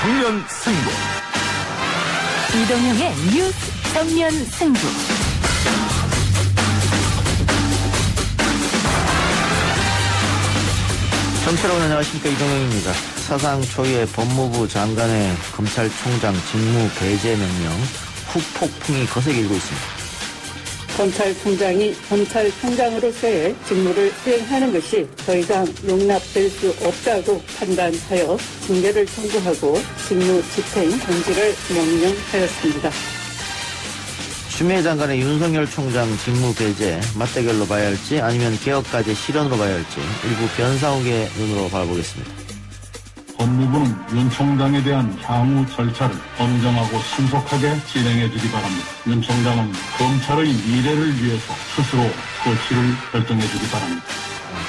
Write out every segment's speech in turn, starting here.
정면 승부. 이동형의 뉴스 정면 승부. 청취자 여러분 안녕하십니까, 이동형입니다. 사상 초유의 법무부 장관의 검찰총장 직무 배제 명령 후폭풍이 거세게 일고 있습니다. 검찰총장이 검찰총장으로서의 직무를 수행하는 것이 더 이상 용납될 수 없다고 판단하여 징계를 청구하고 직무 집행 정지를 명령하였습니다. 추미애 장관의 윤석열 총장 직무 배제 맞대결로 봐야 할지 아니면 개혁까지 실현으로 봐야 할지 일부 변상욱의 눈으로 바라보겠습니다. 법무부는 윤 총장에 대한 향후 절차를 엄정하고 신속하게 진행해 주기 바랍니다. 윤 총장은 검찰의 미래를 위해서 스스로 처치를 결정해 주기 바랍니다.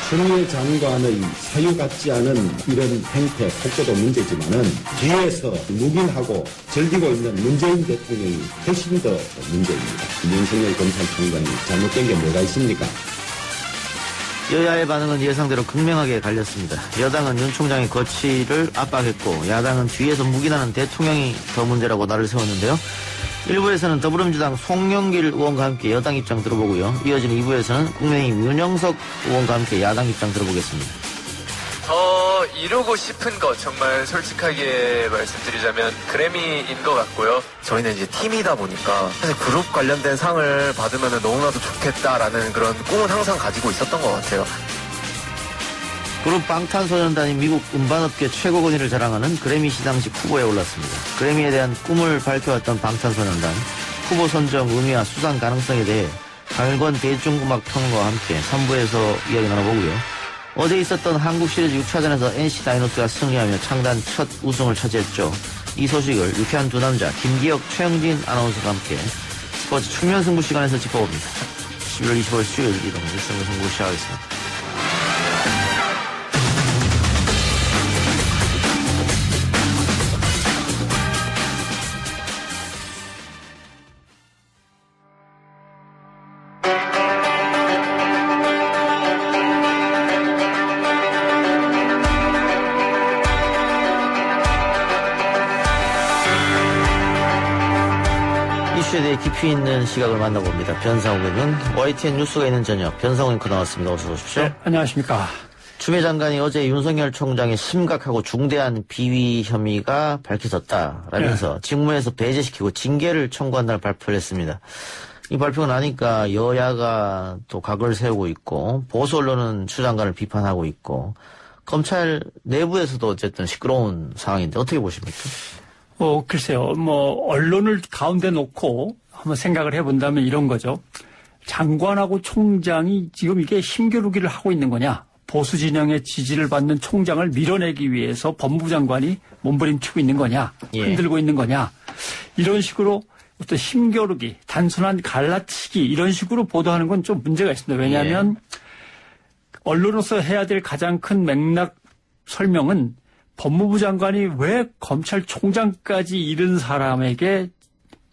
추미애 장관의 사유 같지 않은 이런 행태, 폭도도 문제지만은 뒤에서 묵인하고 즐기고 있는 문재인 대통령이 훨씬 더 문제입니다. 윤석열 검찰총장이 잘못된 게 뭐가 있습니까? 여야의 반응은 예상대로 극명하게 갈렸습니다. 여당은 윤 총장의 거취를 압박했고 야당은 뒤에서 묵인하는 대통령이 더 문제라고 날을 세웠는데요. 1부에서는 더불어민주당 송영길 의원과 함께 여당 입장 들어보고요. 이어지는 2부에서는 국민의힘 윤영석 의원과 함께 야당 입장 들어보겠습니다. 더 이루고 싶은 것 정말 솔직하게 말씀드리자면 그래미인 것 같고요. 저희는 이제 팀이다 보니까 사실 그룹 관련된 상을 받으면 너무나도 좋겠다라는 그런 꿈은 항상 가지고 있었던 것 같아요. 그룹 방탄소년단이 미국 음반업계 최고 권위를 자랑하는 그래미 시상식 후보에 올랐습니다. 그래미에 대한 꿈을 밝혀왔던 방탄소년단 후보 선정 의미와 수상 가능성에 대해 강일권 대중음악평론가와 함께 3부에서 이야기 나눠보고요. 어제 있었던 한국 시리즈 6차전에서 NC 다이노스가 승리하며 창단 첫 우승을 차지했죠. 이 소식을 유쾌한 두 남자 김기혁, 최영진 아나운서와 함께 스포츠 측면 승부 시간에서 짚어봅니다. 11월 25일 수요일 이동훈 승부 시작하겠습니다. 이슈에 대해 깊이 있는 시각을 만나봅니다. 변상욱의 눈, YTN 뉴스가 있는 저녁, 변상욱 앵커 나왔습니다. 어서 오십시오. 네, 안녕하십니까. 추미애 장관이 어제 윤석열 총장의 심각하고 중대한 비위 혐의가 밝혀졌다라면서 네. 직무에서 배제시키고 징계를 청구한다는 발표를 했습니다. 이 발표가 나니까 여야가 또 각을 세우고 있고 보수 언론은 추 장관을 비판하고 있고 검찰 내부에서도 어쨌든 시끄러운 상황인데 어떻게 보십니까? 글쎄요. 언론을 가운데 놓고 한번 생각을 해본다면 이런 거죠. 장관하고 총장이 지금 이게 힘겨루기를 하고 있는 거냐. 보수 진영의 지지를 받는 총장을 밀어내기 위해서 법무부 장관이 몸부림치고 있는 거냐. 흔들고 있는 거냐. 이런 식으로 어떤 힘겨루기, 단순한 갈라치기 이런 식으로 보도하는 건 좀 문제가 있습니다. 왜냐하면 언론으로서 해야 될 가장 큰 맥락 설명은 법무부 장관이 왜 검찰총장까지 이른 사람에게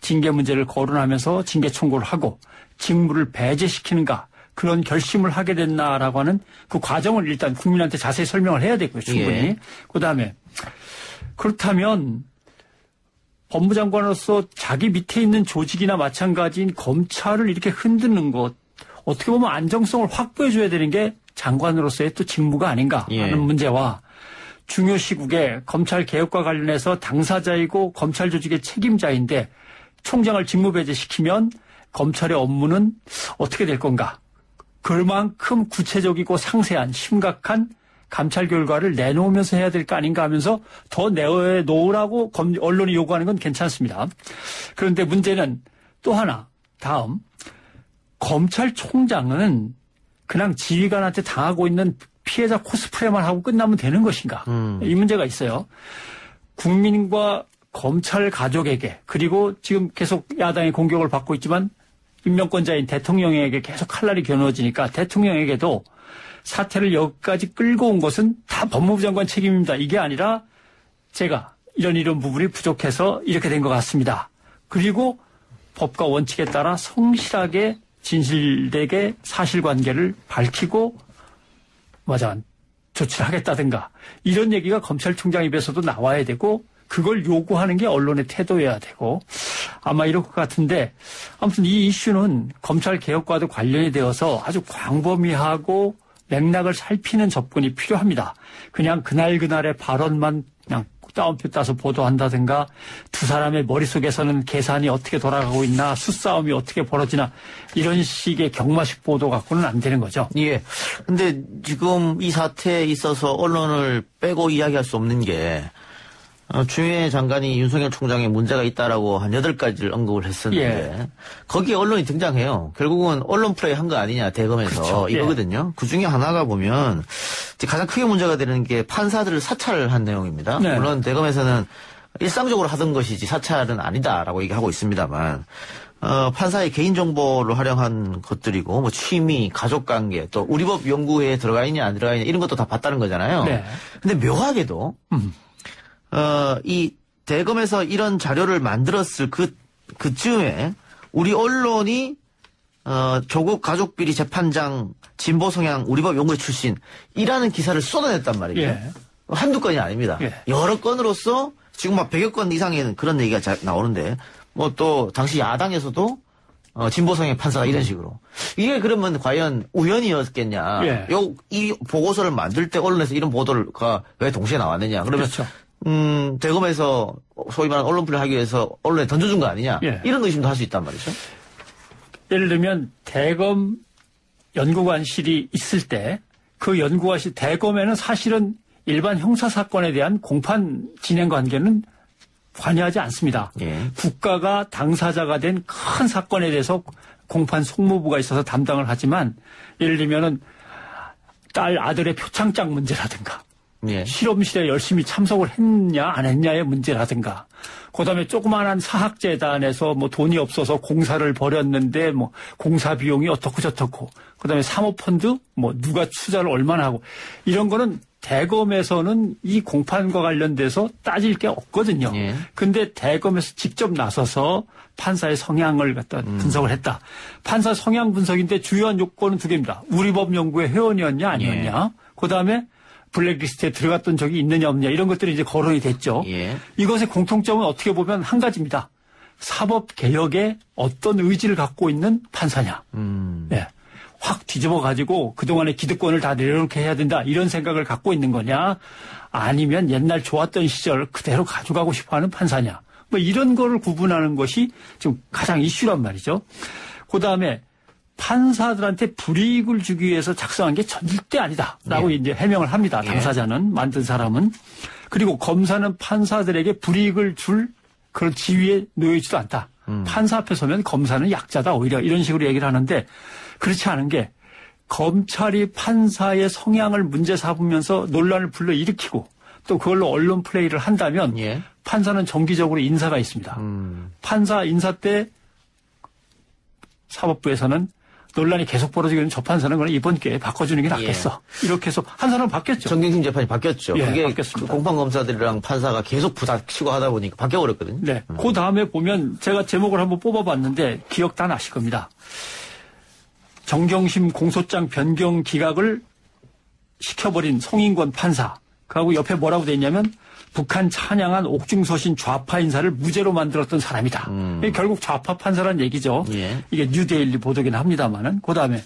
징계 문제를 거론하면서 징계 청구를 하고 직무를 배제시키는가 그런 결심을 하게 됐나라고 하는 그 과정을 일단 국민한테 자세히 설명을 해야 되고요. 충분히. 그다음에 그렇다면 법무부 장관으로서 자기 밑에 있는 조직이나 마찬가지인 검찰을 이렇게 흔드는 것 어떻게 보면 안정성을 확보해 줘야 되는 게 장관으로서의 또 직무가 아닌가 하는 문제와 중요 시국에 검찰 개혁과 관련해서 당사자이고 검찰 조직의 책임자인데 총장을 직무 배제시키면 검찰의 업무는 어떻게 될 건가. 그만큼 구체적이고 상세한 심각한 감찰 결과를 내놓으면서 해야 될 거 아닌가 하면서 더 내놓으라고 언론이 요구하는 건 괜찮습니다. 그런데 문제는 또 하나 다음 검찰총장은 그냥 지휘관한테 당하고 있는 피해자 코스프레만 하고 끝나면 되는 것인가. 이 문제가 있어요. 국민과 검찰 가족에게 그리고 지금 계속 야당의 공격을 받고 있지만 임명권자인 대통령에게 계속 칼날이 겨누어지니까 대통령에게도 사태를 여기까지 끌고 온 것은 다 법무부 장관 책임입니다. 이게 아니라 제가 이런 부분이 부족해서 이렇게 된 것 같습니다. 그리고 법과 원칙에 따라 성실하게 진실되게 사실관계를 밝히고 조치를 하겠다든가 이런 얘기가 검찰총장 입에서도 나와야 되고 그걸 요구하는 게 언론의 태도여야 되고 아마 이럴 것 같은데 아무튼 이 이슈는 검찰 개혁과도 관련이 되어서 아주 광범위하고 맥락을 살피는 접근이 필요합니다. 그냥 그날그날의 발언만 그냥 따옴표 따서 보도한다든가 두 사람의 머릿속에서는 계산이 어떻게 돌아가고 있나 수싸움이 어떻게 벌어지나 이런 식의 경마식 보도 갖고는 안 되는 거죠. 예. 근데 지금 이 사태에 있어서 언론을 빼고 이야기할 수 없는 게 추미애 장관이 윤석열 총장에 문제가 있다라고 한 8가지를 언급을 했었는데 예. 거기에 언론이 등장해요. 결국은 언론 플레이 한 거 아니냐 대검에서 그렇죠. 이거거든요. 그 중에 하나가 보면 가장 크게 문제가 되는 게 판사들을 사찰한 내용입니다. 네. 물론 대검에서는 일상적으로 하던 것이지 사찰은 아니다라고 얘기하고 있습니다만 판사의 개인정보를 활용한 것들이고 뭐 취미, 가족관계 또 우리법 연구회에 들어가 있냐 안 들어가 있냐 이런 것도 다 봤다는 거잖아요. 네. 근데 묘하게도 이 대검에서 이런 자료를 만들었을 그쯤에 우리 언론이 조국 가족비리 재판장 진보 성향 우리법 연구회 출신이라는 기사를 쏟아냈단 말이죠. 예. 한두 건이 아닙니다. 예. 여러 건으로서 지금 막 100여 건 이상의 그런 얘기가 나오는데 뭐 또 당시 야당에서도 진보 성향 판사가 이런 식으로 이게 그러면 과연 우연이었겠냐? 예. 이 보고서를 만들 때 언론에서 이런 보도가 왜 동시에 나왔느냐? 그러면 그렇죠. 대검에서 소위 말하는 언론 플레이 하기 위해서 언론에 던져준 거 아니냐? 예. 이런 의심도 할 수 있단 말이죠. 예를 들면 대검 연구관실이 있을 때 그 연구관실 대검에는 사실은 일반 형사사건에 대한 공판 진행 관계는 관여하지 않습니다. 예. 국가가 당사자가 된 큰 사건에 대해서 공판 송무부가 있어서 담당을 하지만 예를 들면은 딸 아들의 표창장 문제라든가 예. 실험실에 열심히 참석을 했냐 안 했냐의 문제라든가 그다음에 조그마한 사학재단에서 뭐 돈이 없어서 공사를 벌였는데 뭐 공사 비용이 어떻고 저떻고 그다음에 사모펀드 뭐 누가 투자를 얼마나 하고 이런 거는 대검에서는 이 공판과 관련돼서 따질 게 없거든요. 예. 근데 대검에서 직접 나서서 판사의 성향을 갖다 분석을 했다. 판사 성향 분석인데 주요한 요건은 2개입니다. 우리법 연구회 회원이었냐 아니었냐. 그다음에 블랙리스트에 들어갔던 적이 있느냐 없느냐 이런 것들이 이제 거론이 됐죠. 예. 이것의 공통점은 어떻게 보면 한 가지입니다. 사법개혁에 어떤 의지를 갖고 있는 판사냐. 네. 확 뒤집어가지고 그동안의 기득권을 다 내려놓게 해야 된다 이런 생각을 갖고 있는 거냐 아니면 옛날 좋았던 시절 그대로 가져가고 싶어하는 판사냐 뭐 이런 거를 구분하는 것이 지금 가장 이슈란 말이죠. 그다음에 판사들한테 불이익을 주기 위해서 작성한 게 절대 아니다라고 예. 이제 해명을 합니다. 당사자는 만든 사람은. 그리고 검사는 판사들에게 불이익을 줄 그런 지위에 놓여 있지도 않다. 판사 앞에 서면 검사는 약자다 오히려 이런 식으로 얘기를 하는데 그렇지 않은 게 검찰이 판사의 성향을 문제 삼으면서 논란을 불러일으키고 또 그걸로 언론 플레이를 한다면 예. 판사는 정기적으로 인사가 있습니다. 판사 인사 때 사법부에서는 논란이 계속 벌어지는 저 판사는 그럼 이번 기회에 바꿔주는 게 낫겠어. 이렇게 해서 한 사람은 바뀌었죠. 정경심 재판이 바뀌었죠. 예, 그게 바뀌었습니다. 그 공판검사들이랑 판사가 계속 부닥치고 하다 보니까 바뀌어버렸거든요. 네. 그 다음에 보면 제가 제목을 한번 뽑아봤는데 기억 다 나실 겁니다. 정경심 공소장 변경 기각을 시켜버린 송인권 판사. 그하고 옆에 뭐라고 돼 있냐면 북한 찬양한 옥중서신 좌파 인사를 무죄로 만들었던 사람이다. 이게 결국 좌파 판사란 얘기죠. 예. 이게 뉴데일리 보도긴 합니다만은. 그 다음에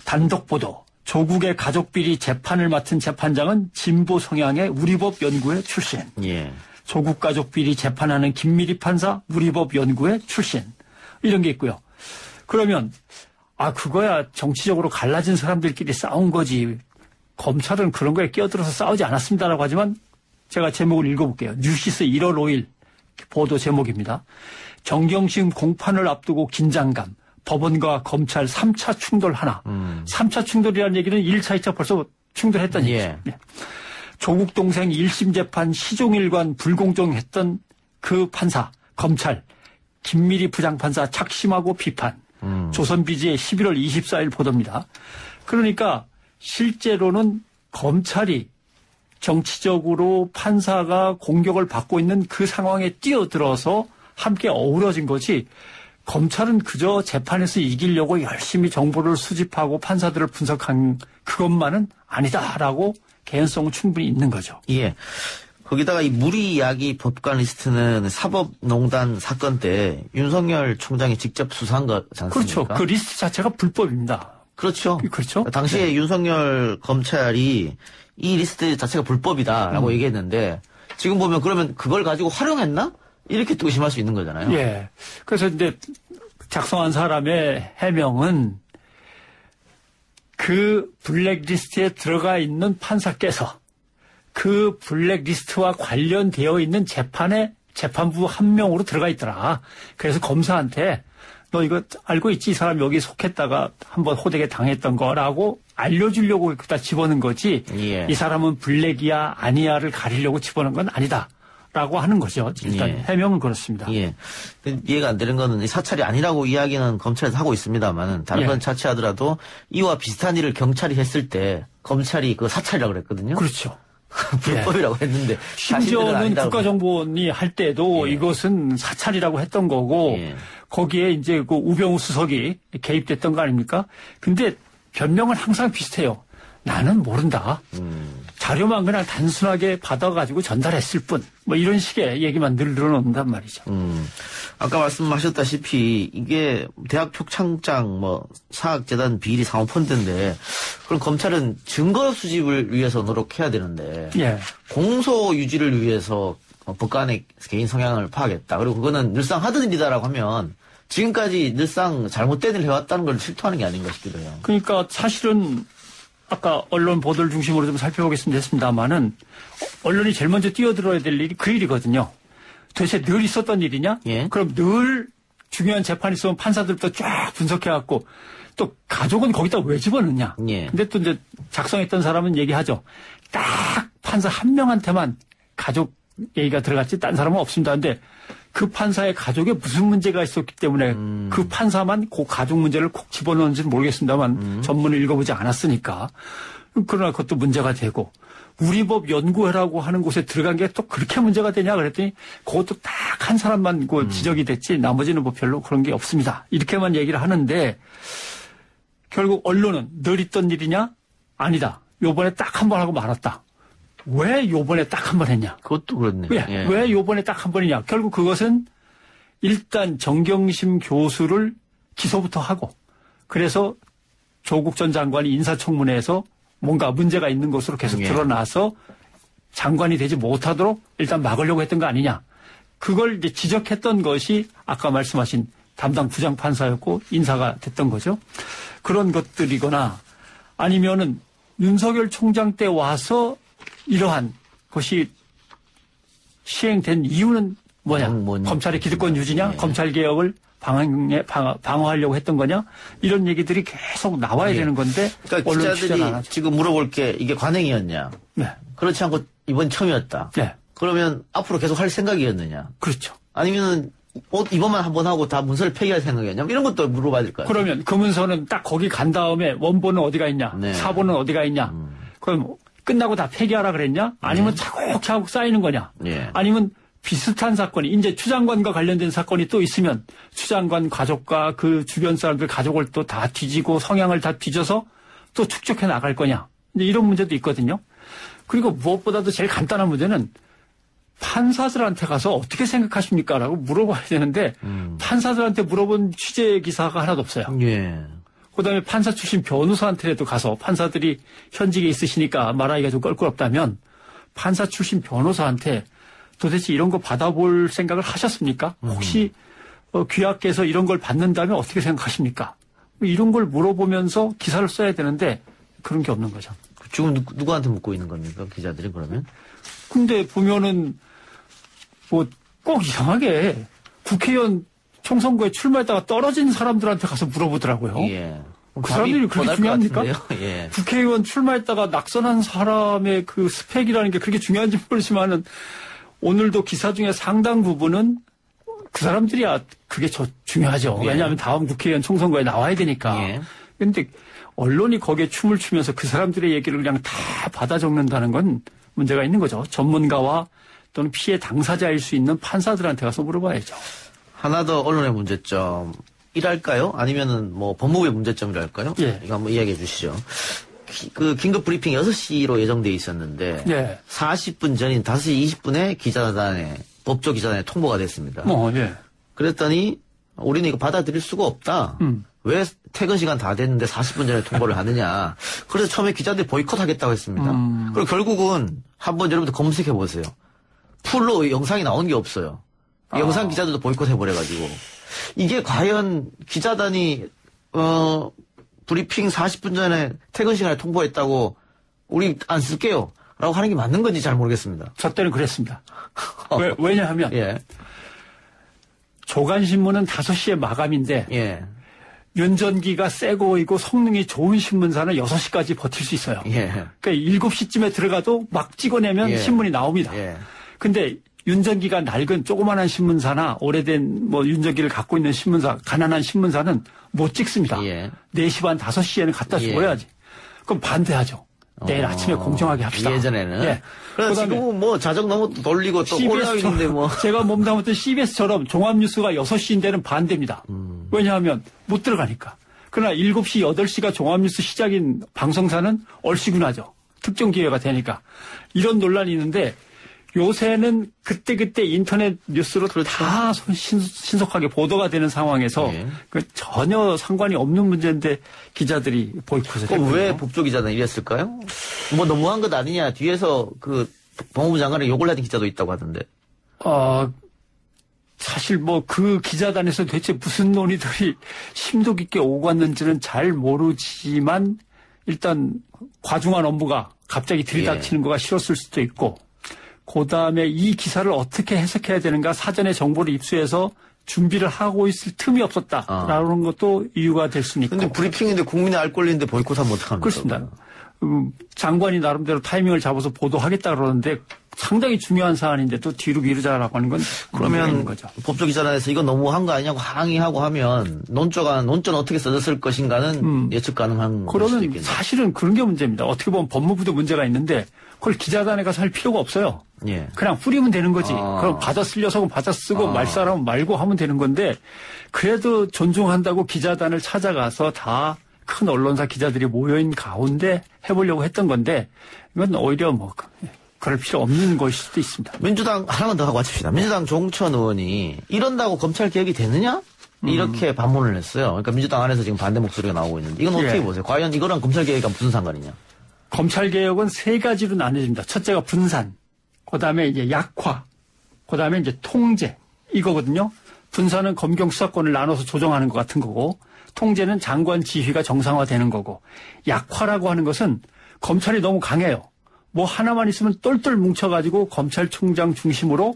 단독 보도. 조국의 가족비리 재판을 맡은 재판장은 진보 성향의 우리법 연구회 출신. 예. 조국 가족비리 재판하는 김미리 판사 우리법 연구회 출신. 이런 게 있고요. 그러면 그거야 정치적으로 갈라진 사람들끼리 싸운 거지. 검찰은 그런 거에 끼어들어서 싸우지 않았습니다라고 하지만 제가 제목을 읽어볼게요. 뉴시스 1월 5일 보도 제목입니다. 정경심 공판을 앞두고 긴장감. 법원과 검찰 3차 충돌 하나. 3차 충돌이라는 얘기는 1차, 2차 벌써 충돌했다는 예. 얘기죠. 네. 조국 동생 1심 재판 시종일관 불공정했던 그 판사, 검찰, 김미리 부장판사 착심하고 비판. 조선비지의 11월 24일 보도입니다. 그러니까 실제로는 검찰이 정치적으로 판사가 공격을 받고 있는 그 상황에 뛰어들어서 함께 어우러진 거지 검찰은 그저 재판에서 이기려고 열심히 정보를 수집하고 판사들을 분석한 그것만은 아니다라고 개연성은 충분히 있는 거죠. 예. 거기다가 이 무리야기 법관 리스트는 사법농단 사건 때 윤석열 총장이 직접 수사한 거지 않습니까? 그렇죠. 그 리스트 자체가 불법입니다. 그렇죠. 그렇죠. 당시에 네. 윤석열 검찰이 이 리스트 자체가 불법이다라고 얘기했는데 지금 보면 그러면 그걸 가지고 활용했나? 이렇게 또 의심할 수 있는 거잖아요. 예. 그래서 이제 작성한 사람의 해명은 그 블랙리스트에 들어가 있는 판사께서 그 블랙리스트와 관련되어 있는 재판에 재판부 한 명으로 들어가 있더라. 그래서 검사한테 너 이거 알고 있지? 이 사람 여기 속했다가 한번 호되게 당했던 거라고 알려주려고 그다 집어넣은 거지. 예. 이 사람은 블랙이야 아니야를 가리려고 집어넣은 건 아니다. 라고 하는 거죠. 일단 예. 해명은 그렇습니다. 예. 이해가 안 되는 거는 사찰이 아니라고 이야기는 검찰에서 하고 있습니다만은 다른 예. 건 차치하더라도 이와 비슷한 일을 경찰이 했을 때 검찰이 그 사찰이라고 그랬거든요. 그렇죠. 불법이라고 했는데 심지어는 국가정보원이 할 때도 예. 이것은 사찰이라고 했던 거고 예. 거기에 이제 그 우병우 수석이 개입됐던 거 아닙니까? 근데 변명은 항상 비슷해요. 나는 모른다. 자료만 그냥 단순하게 받아가지고 전달했을 뿐. 뭐 이런 식의 얘기만 늘 늘어놓는단 말이죠. 아까 말씀하셨다시피 이게 대학 표창장 뭐 사학재단 비리 사모펀드인데 그럼 검찰은 증거 수집을 위해서 노력해야 되는데 예. 공소 유지를 위해서 법관의 개인 성향을 파악했다. 그리고 그거는 늘상 하던 일이다라고 하면 지금까지 늘상 잘못된 일을 해왔다는 걸 실토하는 게 아닌가 싶기도 해요. 그러니까 사실은 아까 언론 보도를 중심으로 좀 살펴보겠습니다 했습니다만은 언론이 제일 먼저 뛰어들어야 될 일이 그 일이거든요. 도대체 늘 있었던 일이냐? 예. 그럼 늘 중요한 재판이 있으면 판사들부터 쫙 분석해갖고 또 가족은 거기다 왜 집어넣냐? 예. 근데 또 이제 작성했던 사람은 얘기하죠. 딱 판사 한 명한테만 가족 얘기가 들어갔지 딴 사람은 없습니다. 근데 그 판사의 가족에 무슨 문제가 있었기 때문에 그 판사만 그 가족 문제를 콕 집어넣는지는 모르겠습니다만 전문을 읽어보지 않았으니까. 그러나 그것도 문제가 되고 우리 법 연구회라고 하는 곳에 들어간 게 또 그렇게 문제가 되냐 그랬더니 그것도 딱 한 사람만 그 지적이 됐지 나머지는 뭐 별로 그런 게 없습니다. 이렇게만 얘기를 하는데 결국 언론은 늘 있던 일이냐? 아니다. 요번에 딱 한 번 하고 말았다. 왜 요번에 딱 한 번 했냐? 그것도 그렇네요. 예. 왜 요번에 딱 한 번이냐? 결국 그것은 일단 정경심 교수를 기소부터 하고 그래서 조국 전 장관이 인사청문회에서 뭔가 문제가 있는 것으로 계속 예. 드러나서 장관이 되지 못하도록 일단 막으려고 했던 거 아니냐. 그걸 이제 지적했던 것이 아까 말씀하신 담당 부장판사였고 인사가 됐던 거죠. 그런 것들이거나 아니면은 윤석열 총장 때 와서 이러한 것이 시행된 이유는 뭐냐? 검찰의 기득권 유지냐? 예. 검찰개혁을 방어하려고 했던 거냐? 이런 얘기들이 계속 나와야 되는 건데 그러니까 언론 취재는 안 기자들이 하죠. 지금 물어볼 게 이게 관행이었냐? 네. 그렇지 않고 이번 처음이었다. 네. 그러면 앞으로 계속 할 생각이었느냐? 그렇죠. 아니면은 이번만 한번 하고 다 문서를 폐기할 생각이었냐? 이런 것도 물어봐야 될 것 같아요. 그러면 그 문서는 딱 거기 간 다음에 원본은 어디가 있냐? 네. 사본은 어디가 있냐? 그럼 끝나고 다 폐기하라 그랬냐? 아니면 차곡차곡 쌓이는 거냐? 예. 아니면 비슷한 사건이 이제 추 장관과 관련된 사건이 또 있으면 추 장관 가족과 그 주변 사람들 가족을 또 다 뒤지고 성향을 다 뒤져서 또 축적해 나갈 거냐? 이제 이런 문제도 있거든요. 그리고 무엇보다도 제일 간단한 문제는 판사들한테 가서 어떻게 생각하십니까? 라고 물어봐야 되는데 판사들한테 물어본 취재 기사가 하나도 없어요. 예. 그다음에 판사 출신 변호사한테라도 가서 판사들이 현직에 있으시니까 말하기가 좀 껄끄럽다면 판사 출신 변호사한테 도대체 이런 거 받아볼 생각을 하셨습니까? 혹시 귀하께서 이런 걸 받는다면 어떻게 생각하십니까? 이런 걸 물어보면서 기사를 써야 되는데 그런 게 없는 거죠. 지금 누구한테 묻고 있는 겁니까? 기자들이 그러면? 근데 보면은 뭐 꼭 이상하게 국회의원 총선거에 출마했다가 떨어진 사람들한테 가서 물어보더라고요. 예. 그 사람들이 그렇게 중요합니까? 예. 국회의원 출마했다가 낙선한 사람의 그 스펙이라는 게 그렇게 중요한지 모르지만은 오늘도 기사 중에 상당 부분은 그 사람들이야 그게 중요하죠. 예. 왜냐하면 다음 국회의원 총선거에 나와야 되니까. 예. 그런데 언론이 거기에 춤을 추면서 그 사람들의 얘기를 그냥 다 받아 적는다는 건 문제가 있는 거죠. 전문가와 또는 피해 당사자일 수 있는 판사들한테 가서 물어봐야죠. 하나 더 언론의 문제점. 이랄까요? 아니면은 뭐 법무부의 문제점이랄까요? 예. 이거 한번 이야기해 주시죠. 그 긴급 브리핑 6시로 예정돼 있었는데 예. 40분 전인 5시 20분에 기자단에 법조 기자단에 통보가 됐습니다. 예. 그랬더니 우리는 이거 받아들일 수가 없다. 왜 퇴근 시간 다 됐는데 40분 전에 통보를 하느냐. 그래서 처음에 기자들이 보이콧하겠다고 했습니다. 그리고 결국은 한번 여러분들 검색해 보세요. 풀로 영상이 나온 게 없어요. 영상 기자들도 보이콧해 버려가지고 이게 과연 기자단이 브리핑 40분 전에 퇴근 시간에 통보했다고 우리 안 쓸게요 라고 하는 게 맞는 건지 잘 모르겠습니다. 저 때는 그랬습니다. 왜냐하면 예. 조간신문은 5시에 마감인데 예. 윤전기가 세고이고 성능이 좋은 신문사는 6시까지 버틸 수 있어요. 예. 그러니까 7시쯤에 들어가도 막 찍어내면 예. 신문이 나옵니다. 예. 근데 윤전기가 낡은 조그만한 신문사나 오래된 뭐 윤전기를 갖고 있는 신문사, 가난한 신문사는 못 찍습니다. 예. 4시 반 5시에는 갖다 예. 줘야지. 그럼 반대하죠. 내일 아침에 공정하게 합시다. 예전에는. 예. 그래서 지금은 뭐 자정 너무 돌리고 또 올라오는데 뭐. 제가 몸담았던 CBS처럼 종합뉴스가 6시인데는 반대입니다. 왜냐하면 못 들어가니까. 그러나 7시, 8시가 종합뉴스 시작인 방송사는 얼씨구나죠. 특정 기회가 되니까. 이런 논란이 있는데 요새는 그때그때 인터넷 뉴스로 다 신속하게 보도가 되는 상황에서 예. 그 전혀 상관이 없는 문제인데 기자들이 보이콧을 했거든요. 왜 법조 기자는 이랬을까요? 뭐 너무한 것 아니냐. 뒤에서 그 법무부 장관에 욕을 하는 기자도 있다고 하던데. 사실 뭐 그 기자단에서 대체 무슨 논의들이 심도 깊게 오고 갔는지는 잘 모르지만 일단 과중한 업무가 갑자기 들이닥치는 거가 싫었을 수도 있고 그다음에 이 기사를 어떻게 해석해야 되는가 사전에 정보를 입수해서 준비를 하고 있을 틈이 없었다라는 것도 이유가 될 수는 있고. 근데 브리핑인데 국민의 알 권리인데 보이콧하면 어떡합니까? 그렇습니다. 장관이 나름대로 타이밍을 잡아서 보도하겠다 그러는데 상당히 중요한 사안인데 또 뒤로 미루자라고 하는 건 그러면 거죠. 법조 기자단에서 이거 너무한 거 아니냐고 항의하고 하면 논조는 어떻게 써졌을 것인가는 예측 가능한 걸 수도 그러면 있겠네요. 사실은 그런 게 문제입니다. 어떻게 보면 법무부도 문제가 있는데 그걸 기자단에 가서 할 필요가 없어요. 예. 그냥 뿌리면 되는 거지. 그럼 받아 쓰려서 받아 쓰고 말 사람은 말고 하면 되는 건데 그래도 존중한다고 기자단을 찾아가서 다 큰 언론사 기자들이 모여있는 가운데 해보려고 했던 건데 이건 오히려 뭐 그럴 필요 없는 것일 수도 있습니다. 민주당 하나만 더 하고 마칩시다. 민주당 종천 의원이 이런다고 검찰 개혁이 되느냐? 이렇게 반문을 했어요. 그러니까 민주당 안에서 지금 반대 목소리가 나오고 있는데 이건 어떻게 보세요? 과연 이거랑 검찰 개혁과 무슨 상관이냐? 검찰 개혁은 3가지로 나눠집니다. 첫째가 분산, 그다음에 이제 약화, 그다음에 이제 통제 이거거든요. 분산은 검경 수사권을 나눠서 조정하는 것 같은 거고 통제는 장관 지휘가 정상화되는 거고 약화라고 하는 것은 검찰이 너무 강해요. 뭐 하나만 있으면 똘똘 뭉쳐가지고 검찰총장 중심으로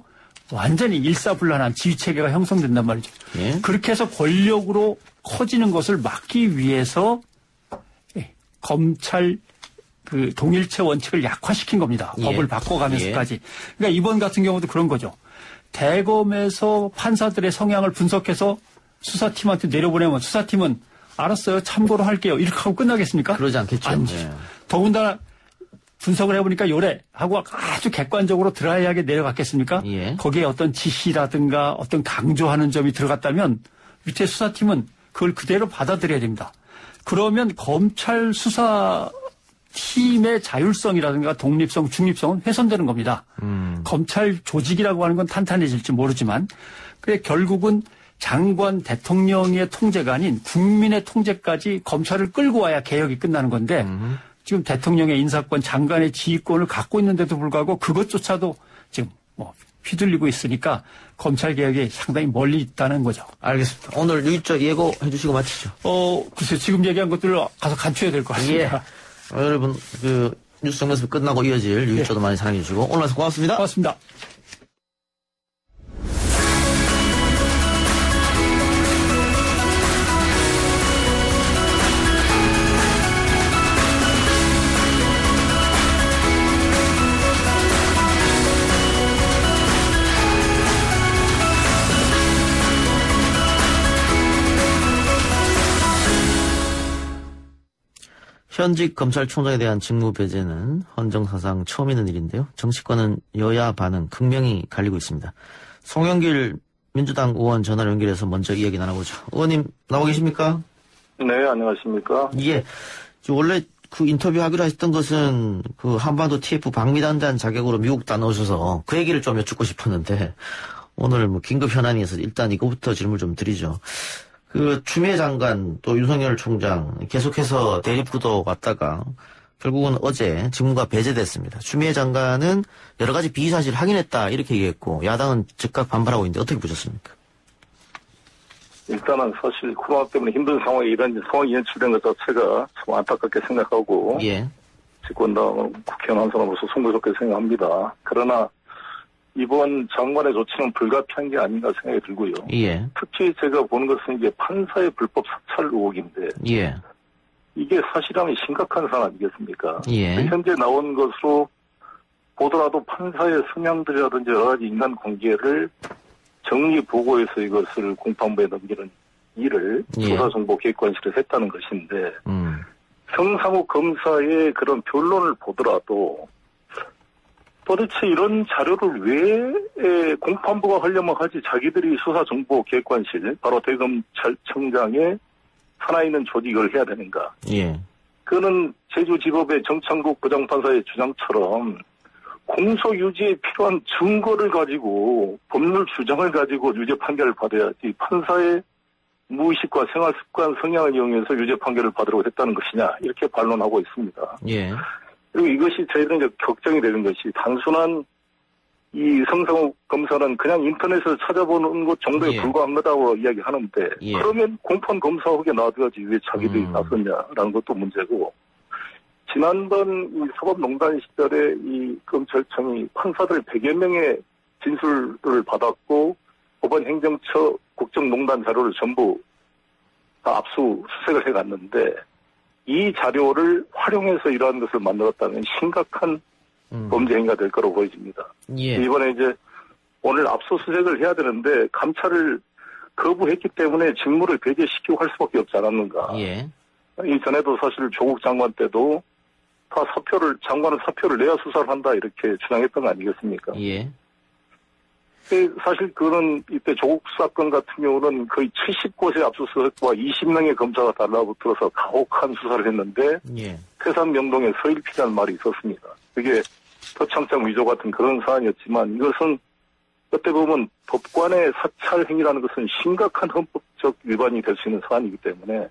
완전히 일사불란한 지휘체계가 형성된단 말이죠. 예? 그렇게 해서 권력으로 커지는 것을 막기 위해서 검찰 그 동일체 원칙을 약화시킨 겁니다. 예. 법을 바꿔가면서까지. 그러니까 이번 같은 경우도 그런 거죠. 대검에서 판사들의 성향을 분석해서 수사팀한테 내려보내면 수사팀은 알았어요. 참고로 할게요. 이렇게 하고 끝나겠습니까? 그러지 않겠죠. 아니죠. 예. 더군다나 분석을 해보니까 요래 하고 아주 객관적으로 드라이하게 내려갔겠습니까? 예. 거기에 어떤 지시라든가 어떤 강조하는 점이 들어갔다면 밑에 수사팀은 그걸 그대로 받아들여야 됩니다. 그러면 검찰 수사팀의 자율성이라든가 독립성, 중립성은 훼손되는 겁니다. 검찰 조직이라고 하는 건 탄탄해질지 모르지만 그래 결국은 장관 대통령의 통제가 아닌 국민의 통제까지 검찰을 끌고 와야 개혁이 끝나는 건데 지금 대통령의 인사권, 장관의 지휘권을 갖고 있는데도 불구하고 그것조차도 지금 뭐 휘둘리고 있으니까 검찰 개혁이 상당히 멀리 있다는 거죠. 알겠습니다. 오늘 유일적 예고해 주시고 마치죠. 글쎄요. 지금 얘기한 것들을 가서 간추려야 될 것 같습니다. 예. 여러분 그 뉴스 정면서 끝나고 이어질 유일적도 많이 사랑해 주시고 오늘 와서 고맙습니다. 고맙습니다. 현직 검찰총장에 대한 직무 배제는 헌정사상 처음 있는 일인데요. 정치권은 여야 반응 극명히 갈리고 있습니다. 송영길 민주당 의원 전화로 연결해서 먼저 이야기 나눠보죠. 의원님 나오고 계십니까? 네, 안녕하십니까? 예. 원래 그 인터뷰하기로 했던 것은 그 한반도 TF 방미단장 자격으로 미국 다녀오셔서 그 얘기를 좀 여쭙고 싶었는데 오늘 뭐 긴급 현안이 있어서 일단 이거부터 질문 좀 드리죠. 그 추미애 장관 또 윤석열 총장 계속해서 대립구도 왔다가 결국은 어제 직무가 배제됐습니다. 추미애 장관은 여러 가지 비사실 확인했다 이렇게 얘기했고 야당은 즉각 반발하고 있는데 어떻게 보셨습니까? 일단은 사실 코로나 때문에 힘든 상황에 이런 상황이 연출된 것 자체가 참 안타깝게 생각하고 예. 집권당 국회의원 한 사람으로서 송구스럽게 생각합니다. 그러나 이번 장관의 조치는 불가피한 게 아닌가 생각이 들고요. 예. 특히 제가 보는 것은 이제 판사의 불법 사찰 의혹인데 예. 이게 사실상의 심각한 사안 아니겠습니까? 예. 현재 나온 것으로 보더라도 판사의 성향들이라든지 여러 가지 인간관계를 정리 보고해서 이것을 공판부에 넘기는 일을 예. 수사정보기획관실에서 했다는 것인데 성상욱 검사의 그런 변론을 보더라도 도대체 이런 자료를 왜 공판부가 하려면 하지 자기들이 수사정보기획관실 바로 대검찰청장의 하나 있는 조직을 해야 되는가. 예. 그는 제주지법의 정창국 부장판사의 주장처럼 공소 유지에 필요한 증거를 가지고 법률 주장을 가지고 유죄 판결을 받아야지 판사의 무의식과 생활습관 성향을 이용해서 유죄 판결을 받으려고 했다는 것이냐 이렇게 반론하고 있습니다. 예. 그리고 이것이 저희들은 이제 걱정이 되는 것이 단순한 이 성상욱 검사는 그냥 인터넷에서 찾아보는 것 정도에 예. 불과한 거다고 이야기하는데 예. 그러면 공판 검사하게 놔둬야지 왜 자기들이 나섰냐라는 것도 문제고 지난번 이 사법농단 시절에 이 검찰청이 판사들 100여 명의 진술을 받았고 법원 행정처 국정농단 자료를 전부 다 압수수색을 해갔는데 이 자료를 활용해서 이러한 것을 만들었다면 심각한 범죄 행위가 될 거로 보여집니다. 예. 이번에 이제 오늘 압수수색을 해야 되는데 감찰을 거부했기 때문에 직무를 배제시키고 할 수밖에 없지 않았는가. 예. 이전에도 사실 조국 장관 때도 다 장관은 사표를 내야 수사를 한다 이렇게 주장했던 거 아니겠습니까? 예. 사실 그거는 이때 조국 사건 같은 경우는 거의 70곳의 압수수색과 20명의 검사가 달라붙어서 가혹한 수사를 했는데 예. 태산 명동에 서일피자는 말이 있었습니다. 그게 표창장 위조 같은 그런 사안이었지만 이것은 그때 보면 법관의 사찰 행위라는 것은 심각한 헌법적 위반이 될 수 있는 사안이기 때문에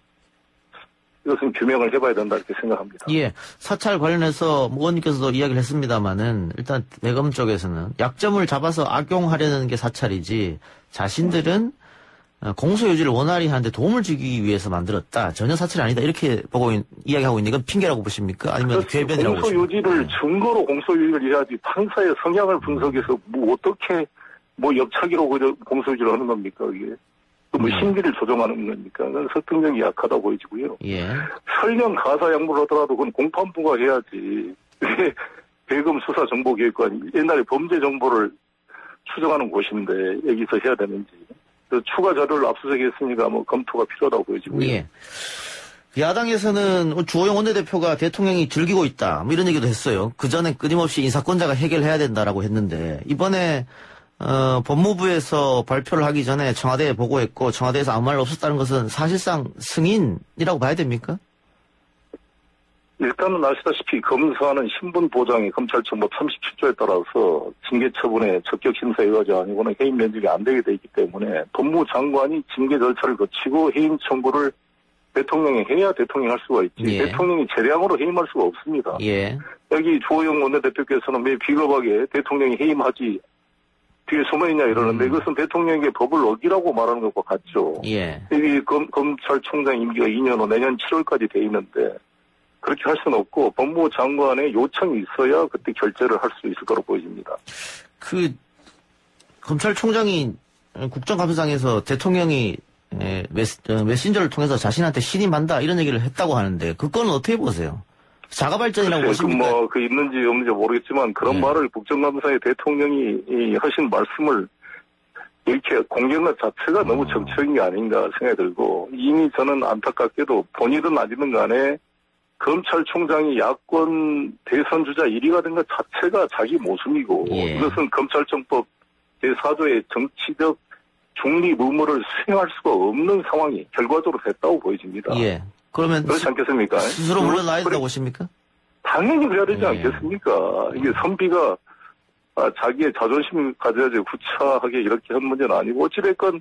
이것은 규명을 해봐야 된다 이렇게 생각합니다. 예. 사찰 관련해서 의원님께서도 이야기를 했습니다마는 일단 대검 쪽에서는 약점을 잡아서 악용하려는 게 사찰이지 자신들은 공소유지를 원활히 하는데 도움을 주기 위해서 만들었다. 전혀 사찰이 아니다. 이렇게 이야기하고 있는 건 핑계라고 보십니까? 아니면 그렇죠. 궤변이라고 보십니까? 공소유지를 증거로 공소유지를 해야지 판사의 성향을 분석해서 뭐 어떻게 뭐 옆차기로 공소유지를 하는 겁니까 이게? 뭐 심리를 조정하는 겁니까? 그건 설득력이 약하다 보여지고요. 예. 설령 가사 양보를 하더라도 그건 공판부가 해야지. 왜 대검 수사정보기획관이 옛날에 범죄 정보를 추정하는 곳인데 여기서 해야 되는지. 추가 자료를 압수수색했으니까 뭐 검토가 필요하다고 보여지고요. 예. 야당에서는 주호영 원내대표가 대통령이 즐기고 있다. 뭐 이런 얘기도 했어요. 그 전에 끊임없이 인사권자가 해결해야 된다라고 했는데 이번에 법무부에서 발표를 하기 전에 청와대에 보고했고 청와대에서 아무 말 없었다는 것은 사실상 승인이라고 봐야 됩니까? 일단은 아시다시피 검사는 신분 보장이 검찰청법 37조에 따라서 징계 처분에 적격 심사에 의하지 아니고는 해임 면직이 안 되게 돼 있기 때문에 법무부 장관이 징계 절차를 거치고 해임 청구를 대통령이 해야 대통령이 할 수가 있지. 예. 대통령이 재량으로 해임할 수가 없습니다. 예. 여기 주호영 원내대표께서는 왜 비겁하게 대통령이 해임하지 뒤에 숨어있냐 이러는데 이것은 대통령에게 법을 어기라고 말하는 것과 같죠. 예. 여기 검찰총장 임기가 2년 후 내년 7월까지 돼 있는데 그렇게 할 수는 없고 법무부 장관의 요청이 있어야 그때 결재를 할 수 있을 거로 보여집니다. 검찰총장이 국정감사장에서 대통령이 메신저를 통해서 자신한테 신임한다 이런 얘기를 했다고 하는데 그거는 어떻게 보세요? 자가발전이라고 보십니까? 그 있는지 없는지 모르겠지만 그런 말을 국정감사에 대통령이 하신 말씀을 이렇게 공개한 것 자체가 너무 정치적인 게 아닌가 생각이 들고 이미 저는 안타깝게도 본이든 아니든 간에 검찰총장이 야권 대선 주자 1위가 된 것 자체가 자기 모순이고 예. 이것은 검찰청법 제4조의 정치적 중립 의무를 수행할 수가 없는 상황이 결과적으로 됐다고 보여집니다. 예. 그러면 그렇지 않겠습니까? 스스로 물러나야 된다고 보십니까? 당연히 그래야 되지 예. 않겠습니까? 이게 선비가 자기의 자존심을 가져야지 구차하게 이렇게 한 문제는 아니고 어찌됐건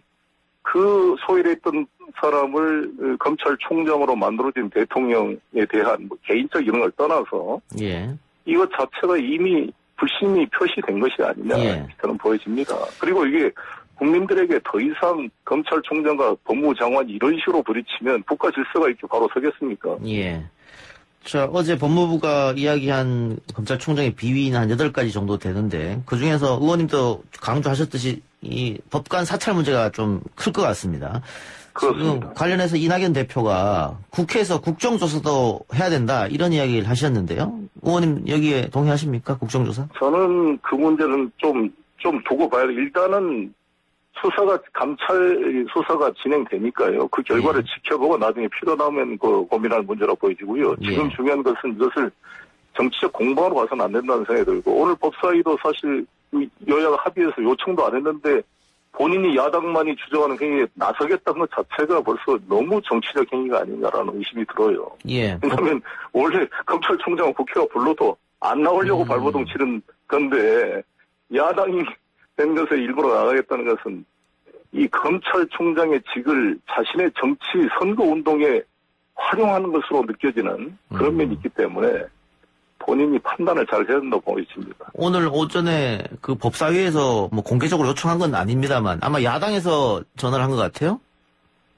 그 소외돼 있던 사람을 검찰총장으로 만들어진 대통령에 대한 뭐 개인적 이런 걸 떠나서 예. 이것 자체가 이미 불신이 표시된 것이 아니냐 예. 저는 보여집니다. 그리고 이게 국민들에게 더 이상 검찰총장과 법무장관이 이런 식으로 부딪히면 국가 질서가 이렇게 바로 서겠습니까? 예. 자, 어제 법무부가 이야기한 검찰총장의 비위는 한 8가지 정도 되는데, 그 중에서 의원님도 강조하셨듯이 이 법관 사찰 문제가 좀 클 것 같습니다. 그렇습니다. 지금 관련해서 이낙연 대표가 국회에서 국정조사도 해야 된다, 이런 이야기를 하셨는데요. 의원님 여기에 동의하십니까? 국정조사? 저는 그 문제는 좀 두고 봐야 돼. 일단은 감찰 수사가 진행되니까요. 그 결과를 지켜보고 나중에 필요하면 고민할 문제라고 보여지고요. 지금 중요한 것은 이것을 정치적 공방으로 봐서는 안 된다는 생각이 들고, 오늘 법사위도 사실 여야가 합의해서 요청도 안 했는데 본인이 야당만이 주장하는 행위에 나서겠다는 것 자체가 벌써 너무 정치적 행위가 아닌가라는 의심이 들어요. 예. 왜냐하면 원래 검찰총장은 국회가 불러도 안 나오려고 발버둥 치는 건데, 야당이 된 것에 일부러 나가겠다는 것은 이 검찰총장의 직을 자신의 정치 선거운동에 활용하는 것으로 느껴지는 그런 면이 있기 때문에 본인이 판단을 잘 해야 된다고 보여집니다. 오늘 오전에 그 법사위에서 뭐 공개적으로 요청한 건 아닙니다만 아마 야당에서 전화를 한 것 같아요?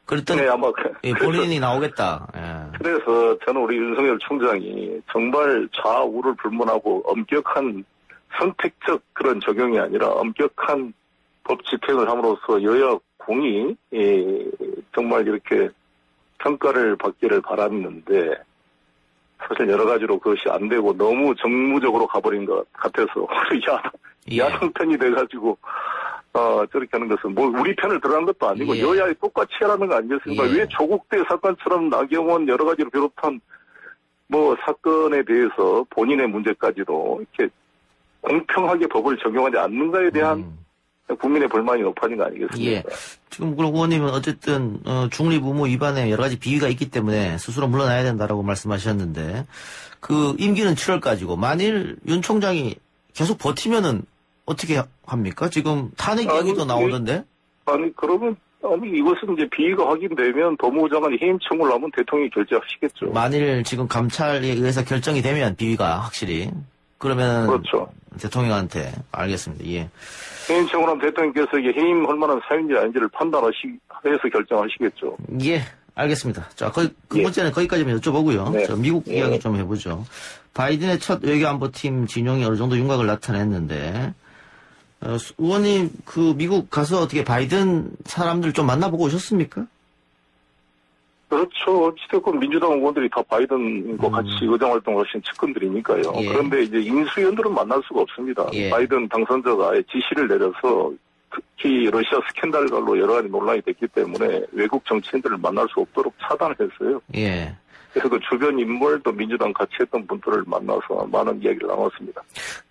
그랬더니 네, 아마 본인이 나오겠다. 예. 그래서 저는 우리 윤석열 총장이 정말 좌우를 불문하고 엄격한 선택적 그런 적용이 아니라 엄격한 법 집행을 함으로써 여야 공이 정말 이렇게 평가를 받기를 바랐는데, 사실 여러 가지로 그것이 안 되고 너무 정무적으로 가버린 것 같아서 야당 편이 돼가지고 저렇게 하는 것은 뭐 우리 편을 들어간 것도 아니고 여야에 똑같이 하라는 거 아니겠습니까? 왜 조국 때 사건처럼 나경원 여러 가지로 비롯한 뭐 사건에 대해서 본인의 문제까지도 이렇게 공평하게 법을 적용하지 않는가에 대한 국민의 불만이 높아진 거 아니겠습니까? 예. 지금 그럼 의원님은 어쨌든 중립 의무 위반에 여러 가지 비위가 있기 때문에 스스로 물러나야 된다라고 말씀하셨는데, 그 임기는 7월까지고 만일 윤 총장이 계속 버티면은 어떻게 합니까? 지금 탄핵 이야기도 나오던데? 그러면 이것은 이제 비위가 확인되면 법무부 장관이 해임 청구를 하면 대통령이 결재하시겠죠. 만일 지금 감찰에 의해서 결정이 되면 비위가 확실히, 그러면 그렇죠. 대통령한테 알겠습니다. 예. 해임 청구를 하면 대통령께서 이게 해임할 만한 사유인지 아닌지를 판단해서 결정하시겠죠. 예, 알겠습니다. 자, 그 문제는 거기까지만 여쭤보고요. 네. 자, 미국 이야기 좀 해보죠. 바이든의 첫 외교안보팀 진용이 어느 정도 윤곽을 나타냈는데, 의원님 그 미국 가서 어떻게 바이든 사람들 좀 만나보고 오셨습니까? 그렇죠. 어찌됐건 민주당 의원들이 다 바이든과 같이 의정활동을 하신 측근들이니까요. 예. 그런데 이제 인수위원들은 만날 수가 없습니다. 예. 바이든 당선자가 아예 지시를 내려서 특히 러시아 스캔들로 여러 가지 논란이 됐기 때문에 외국 정치인들을 만날 수 없도록 차단을 했어요. 예. 그래서 그 주변 인물 또 민주당 같이 했던 분들을 만나서 많은 이야기를 나눴습니다.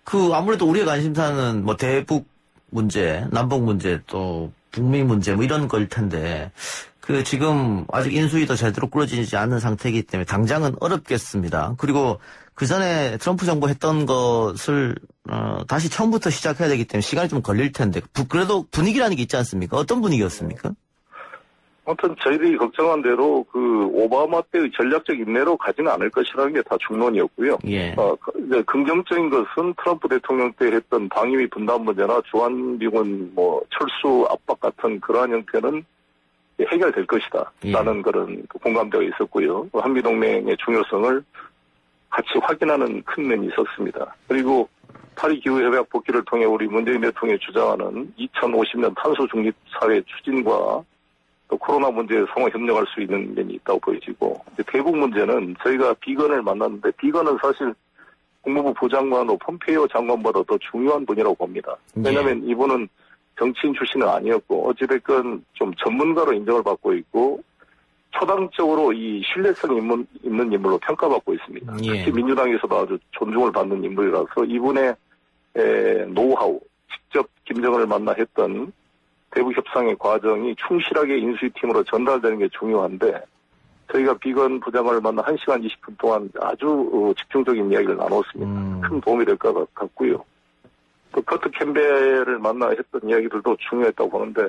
그 아무래도 우리의 관심사는 뭐 대북 문제, 남북 문제, 또 북미 문제 뭐 이런 거일 텐데, 그 지금 아직 인수위도 제대로 꾸려지지 않는 상태이기 때문에 당장은 어렵겠습니다. 그리고 그 전에 트럼프 정부 했던 것을 다시 처음부터 시작해야 되기 때문에 시간이 좀 걸릴 텐데, 그래도 분위기라는 게 있지 않습니까? 어떤 분위기였습니까? 아무튼 저희들이 걱정한 대로 그 오바마 때의 전략적 인내로 가지는 않을 것이라는 게 다 중론이었고요. 예. 이제 긍정적인 것은 트럼프 대통령 때 했던 방위비 분담 문제나 주한미군 뭐 철수 압박 같은 그러한 형태는 해결될 것이다. 라는 그런 공감대가 있었고요. 한미동맹의 중요성을 같이 확인하는 큰 면이 있었습니다. 그리고 파리 기후협약 복귀를 통해 우리 문재인 대통령이 주장하는 2050년 탄소 중립 사회 추진과 또 코로나 문제에 상호 협력할 수 있는 면이 있다고 보여지고, 대북 문제는 저희가 비건을 만났는데, 비건은 사실 국무부 부장관으로 폼페이오 장관보다 더 중요한 분이라고 봅니다. 왜냐하면 이분은 정치인 출신은 아니었고 어찌됐건 좀 전문가로 인정을 받고 있고 초당적으로 이 신뢰성 있는 인물로 평가받고 있습니다. 특히 민주당에서도 아주 존중을 받는 인물이라서 이분의 노하우, 직접 김정은을 만나 했던 대북 협상의 과정이 충실하게 인수위팀으로 전달되는 게 중요한데 저희가 비건 부장을 만나 1시간 20분 동안 아주 집중적인 이야기를 나눴습니다. 큰 도움이 될 것 같고요. 또 커트 캠벨을 만나 했던 이야기들도 중요했다고 보는데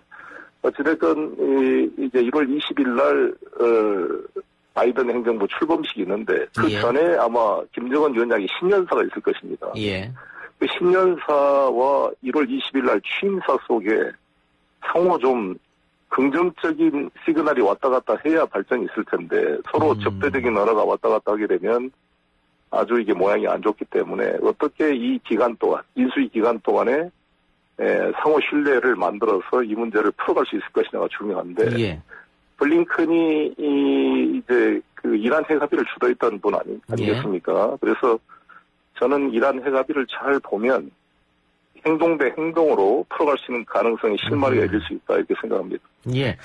어찌됐건 이제 1월 20일 날 바이든 행정부 출범식이 있는데 그 전에 아마 김정은 위원장이 신년사가 있을 것입니다. 예. 그 신년사와 1월 20일 날 취임사 속에 상호 좀 긍정적인 시그널이 왔다 갔다 해야 발전이 있을 텐데 서로 적대적인 언어가 왔다 갔다 하게 되면 아주 이게 모양이 안 좋기 때문에 어떻게 이 기간 동안 인수위 기간 동안에 상호 신뢰를 만들어서 이 문제를 풀어갈 수 있을 것이냐가 중요한데 예. 블링컨이 이제 그 이란 핵합의를 주도했던 분 아니겠습니까? 예. 그래서 저는 이란 핵합의를 잘 보면 행동 대 행동으로 풀어갈 수 있는 가능성이 실마리가 열릴 수 있다 이렇게 생각합니다. 예.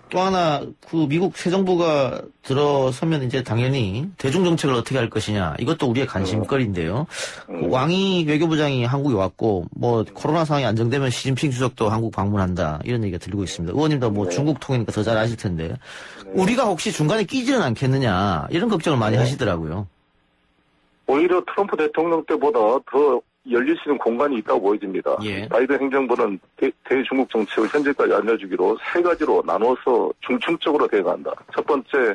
또 하나 그 미국 새 정부가 들어서면 이제 당연히 대중 정책을 어떻게 할 것이냐 이것도 우리의 관심거리인데요. 왕이 외교부장이 한국에 왔고 뭐 코로나 상황이 안정되면 시진핑 주석도 한국 방문한다 이런 얘기가 들리고 있습니다. 의원님도 뭐 중국 통이니까 더 잘 아실 텐데 우리가 혹시 중간에 끼지는 않겠느냐 이런 걱정을 많이 하시더라고요. 오히려 트럼프 대통령 때보다 더 열릴 수 있는 공간이 있다고 보여집니다. 예. 바이든 행정부는 대중국 정책을 현재까지 알려주기로 세 가지로 나눠서 중층적으로 대응한다. 첫 번째,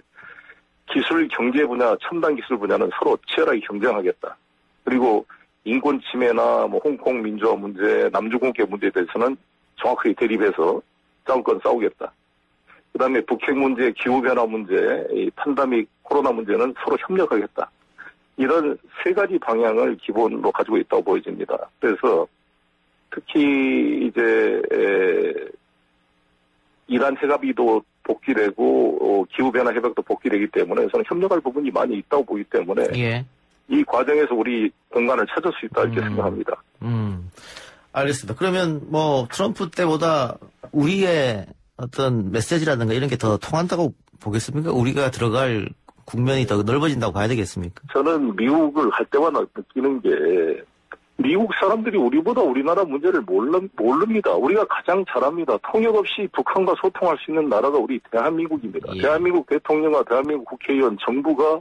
기술 경제 분야, 첨단 기술 분야는 서로 치열하게 경쟁하겠다. 그리고 인권 침해나 뭐 홍콩 민주화 문제, 남중국해 문제에 대해서는 정확하게 대립해서 싸울 건 싸우겠다. 그다음에 북핵 문제, 기후변화 문제, 이 팬데믹 코로나 문제는 서로 협력하겠다. 이런 세 가지 방향을 기본으로 가지고 있다고 보여집니다. 그래서 특히 이제 이란 핵합의도 복귀되고 기후변화 협약도 복귀되기 때문에 저는 협력할 부분이 많이 있다고 보기 때문에 예. 이 과정에서 우리 공간을 찾을 수 있다 이렇게 생각합니다. 알겠습니다. 그러면 뭐 트럼프 때보다 우리의 어떤 메시지라든가 이런 게 더 통한다고 보겠습니까? 우리가 들어갈 국면이 더 넓어진다고 봐야 되겠습니까? 저는 미국을 할 때마다 느끼는 게 미국 사람들이 우리보다 우리나라 문제를 모릅니다. 우리가 가장 잘합니다. 통역 없이 북한과 소통할 수 있는 나라가 우리 대한민국입니다. 예. 대한민국 대통령과 대한민국 국회의원, 정부가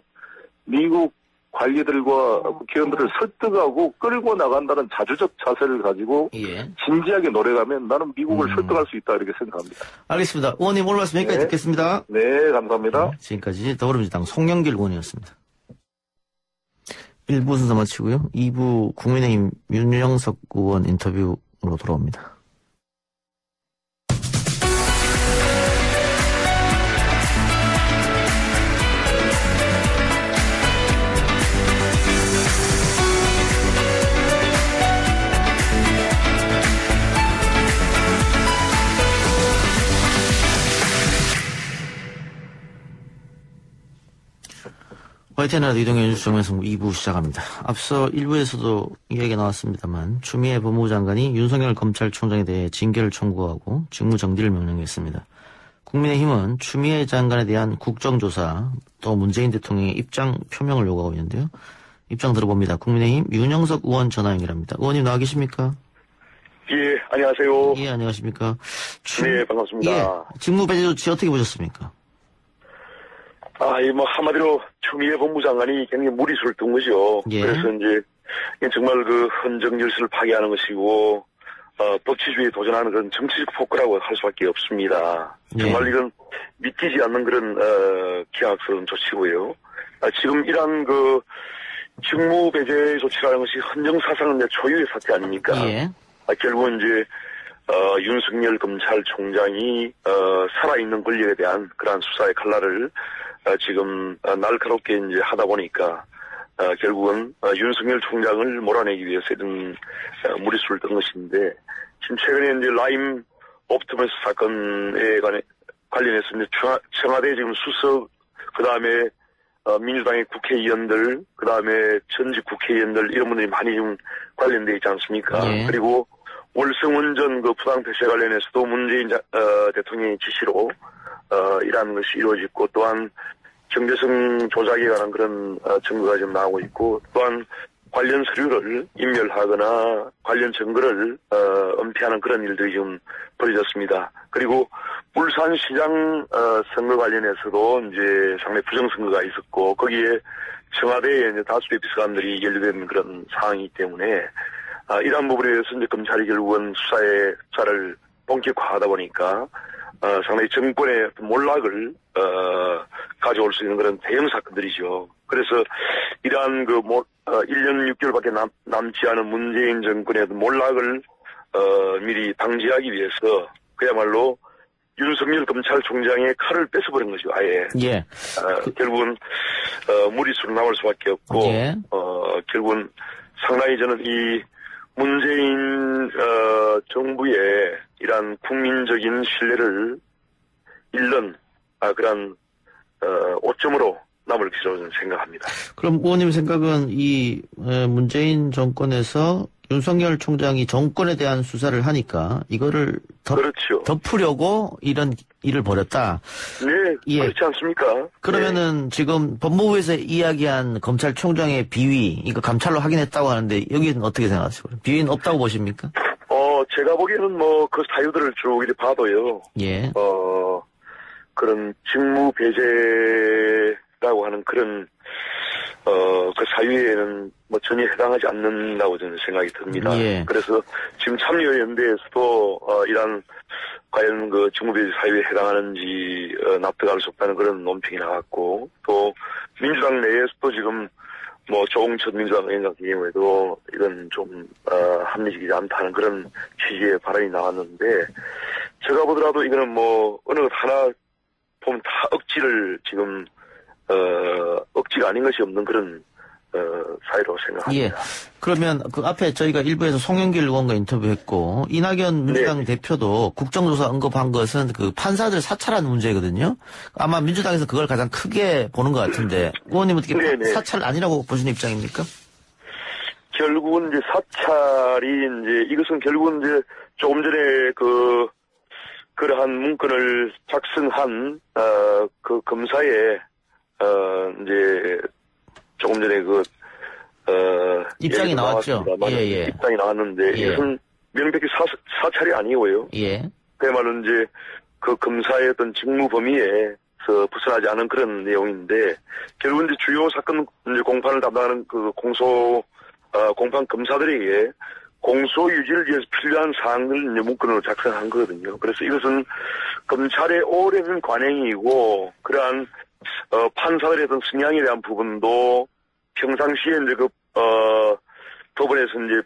미국 관리들과 국회의원들을 설득하고 끌고 나간다는 자주적 자세를 가지고 예. 진지하게 노력하면 나는 미국을 설득할 수 있다 이렇게 생각합니다. 알겠습니다. 의원님 오늘 말씀 여기까지 듣겠습니다. 네, 감사합니다. 네, 지금까지 더불어민주당 송영길 의원이었습니다. 1부 순서 마치고요. 2부 국민의힘 윤영석 의원 인터뷰로 돌아옵니다. YTN 라디오 이동현 뉴스 정면승부 2부 시작합니다. 앞서 1부에서도 이야기가 나왔습니다만 추미애 법무부 장관이 윤석열 검찰총장에 대해 징계를 청구하고 직무정지를 명령했습니다. 국민의힘은 추미애 장관에 대한 국정조사 또 문재인 대통령의 입장 표명을 요구하고 있는데요. 입장 들어봅니다. 국민의힘 윤영석 의원 전화 연결합니다. 의원님 나와 계십니까? 예, 안녕하세요. 예, 안녕하십니까? 네, 반갑습니다. 예, 직무배제 조치 어떻게 보셨습니까? 한마디로 추미애 법무장관이 굉장히 무리수를 둔 거죠. 예. 그래서 이제 정말 그 헌정 질서를 파괴하는 것이고, 법치주의에 도전하는 그런 정치적 폭거라고 할 수밖에 없습니다. 예. 정말 이건 믿기지 않는 그런, 기하학스러운 조치고요. 지금 이러한 그 직무배제 조치라는 것이 헌정사상의 초유의 사태 아닙니까? 예. 결국은 이제, 윤석열 검찰총장이, 살아있는 권력에 대한 그러한 수사의 칼날을 지금 날카롭게 이제 하다 보니까 결국은 윤석열 총장을 몰아내기 위해서 이런 무리수를 뜬 것인데 지금 최근에 이제 라임 옵티머스 사건에 관련해서 이제 청와대 지금 수석 그다음에 민주당의 국회의원들 그다음에 전직 국회의원들 이런 분들이 많이 좀 관련돼 있지 않습니까? 그리고 월성원전 그 부당패세 관련해서도 문재인 대통령의 지시로 이라는 것이 이루어지고 또한 경제성 조작에 관한 그런 증거가 지금 나오고 있고 또한 관련 서류를 인멸하거나 관련 증거를 은폐하는 그런 일들이 지금 벌어졌습니다. 그리고 울산시장 선거 관련해서도 이제 상당히 부정선거가 있었고 거기에 청와대에 이제 다수의 비서관들이 연루된 그런 상황이기 때문에 이러한 부분에 대해서 이제 검찰이 결국은 수사를 본격화하다 보니까 상당히 정권의 몰락을 가져올 수 있는 그런 대형 사건들이죠. 그래서 이러한 1년 6개월밖에 남지 않은 문재인 정권의 몰락을 미리 방지하기 위해서 그야말로 윤석열 검찰총장의 칼을 뺏어버린 거죠, 아예. 예. 결국은 무리수로 나올 수밖에 없고 예. 결국은 상당히 저는 이 문재인 정부의 이러한 국민적인 신뢰를 잃는 그런 오점으로 남을 것이라고 생각합니다. 그럼 의원님 생각은 이 문재인 정권에서 윤석열 총장이 정권에 대한 수사를 하니까 이거를 그렇죠. 덮으려고 이런 일을 벌였다. 네, 예. 그렇지 않습니까? 그러면은 지금 법무부에서 이야기한 검찰총장의 비위 이거 감찰로 확인했다고 하는데 여기는 어떻게 생각하세요? 비위는 없다고 보십니까? 제가 보기에는 그 사유들을 쭉 이렇게 봐도요. 예. 그런 직무 배제라고 하는 그런 그 사유에는 전혀 해당하지 않는다고 저는 생각이 듭니다. 예. 그래서 지금 참여연대에서도 이런 과연 그 직무배제 사유에 해당하는지 납득할 수 없다는 그런 논평이 나왔고 또 민주당 내에서도 지금 조홍천 민주당 의원 같은 경우에도 이건 좀 합리적이지 않다는 그런 취지의 발언이 나왔는데 제가 보더라도 이거는 어느 것 하나 보면 다 억지를 지금 억지가 아닌 것이 없는 그런 사유라고 생각합니다. 예. 그러면 그 앞에 저희가 일부에서 송영길 의원과 인터뷰했고 이낙연 민주당 네. 대표도 국정조사 언급한 것은 그 판사들 사찰하는 문제거든요. 아마 민주당에서 그걸 가장 크게 보는 것 같은데 의원님은 어떻게 네네. 사찰 아니라고 보시는 입장입니까? 결국은 이제 사찰이 이것은 결국은 이제 조금 전에 그러한 문건을 작성한 그 검사의 이제 조금 전에 입장이 나왔죠. 예. 입장이 나왔는데 예. 이것은 명백히 사찰이 아니고요. 예. 그야말로 이제 그 검사의 어떤 직무 범위에서 벗어나지 않은 그런 내용인데 결국은 이제 주요 사건 이제 공판을 담당하는 그 공판 검사들에게 공소 유지를 위해서 필요한 사항을 이제 문건으로 작성한 거거든요. 그래서 이것은 검찰의 오래된 관행이고 그러한 판사들의 어떤 성향에 대한 부분도 평상시에 이제 법원에서 이제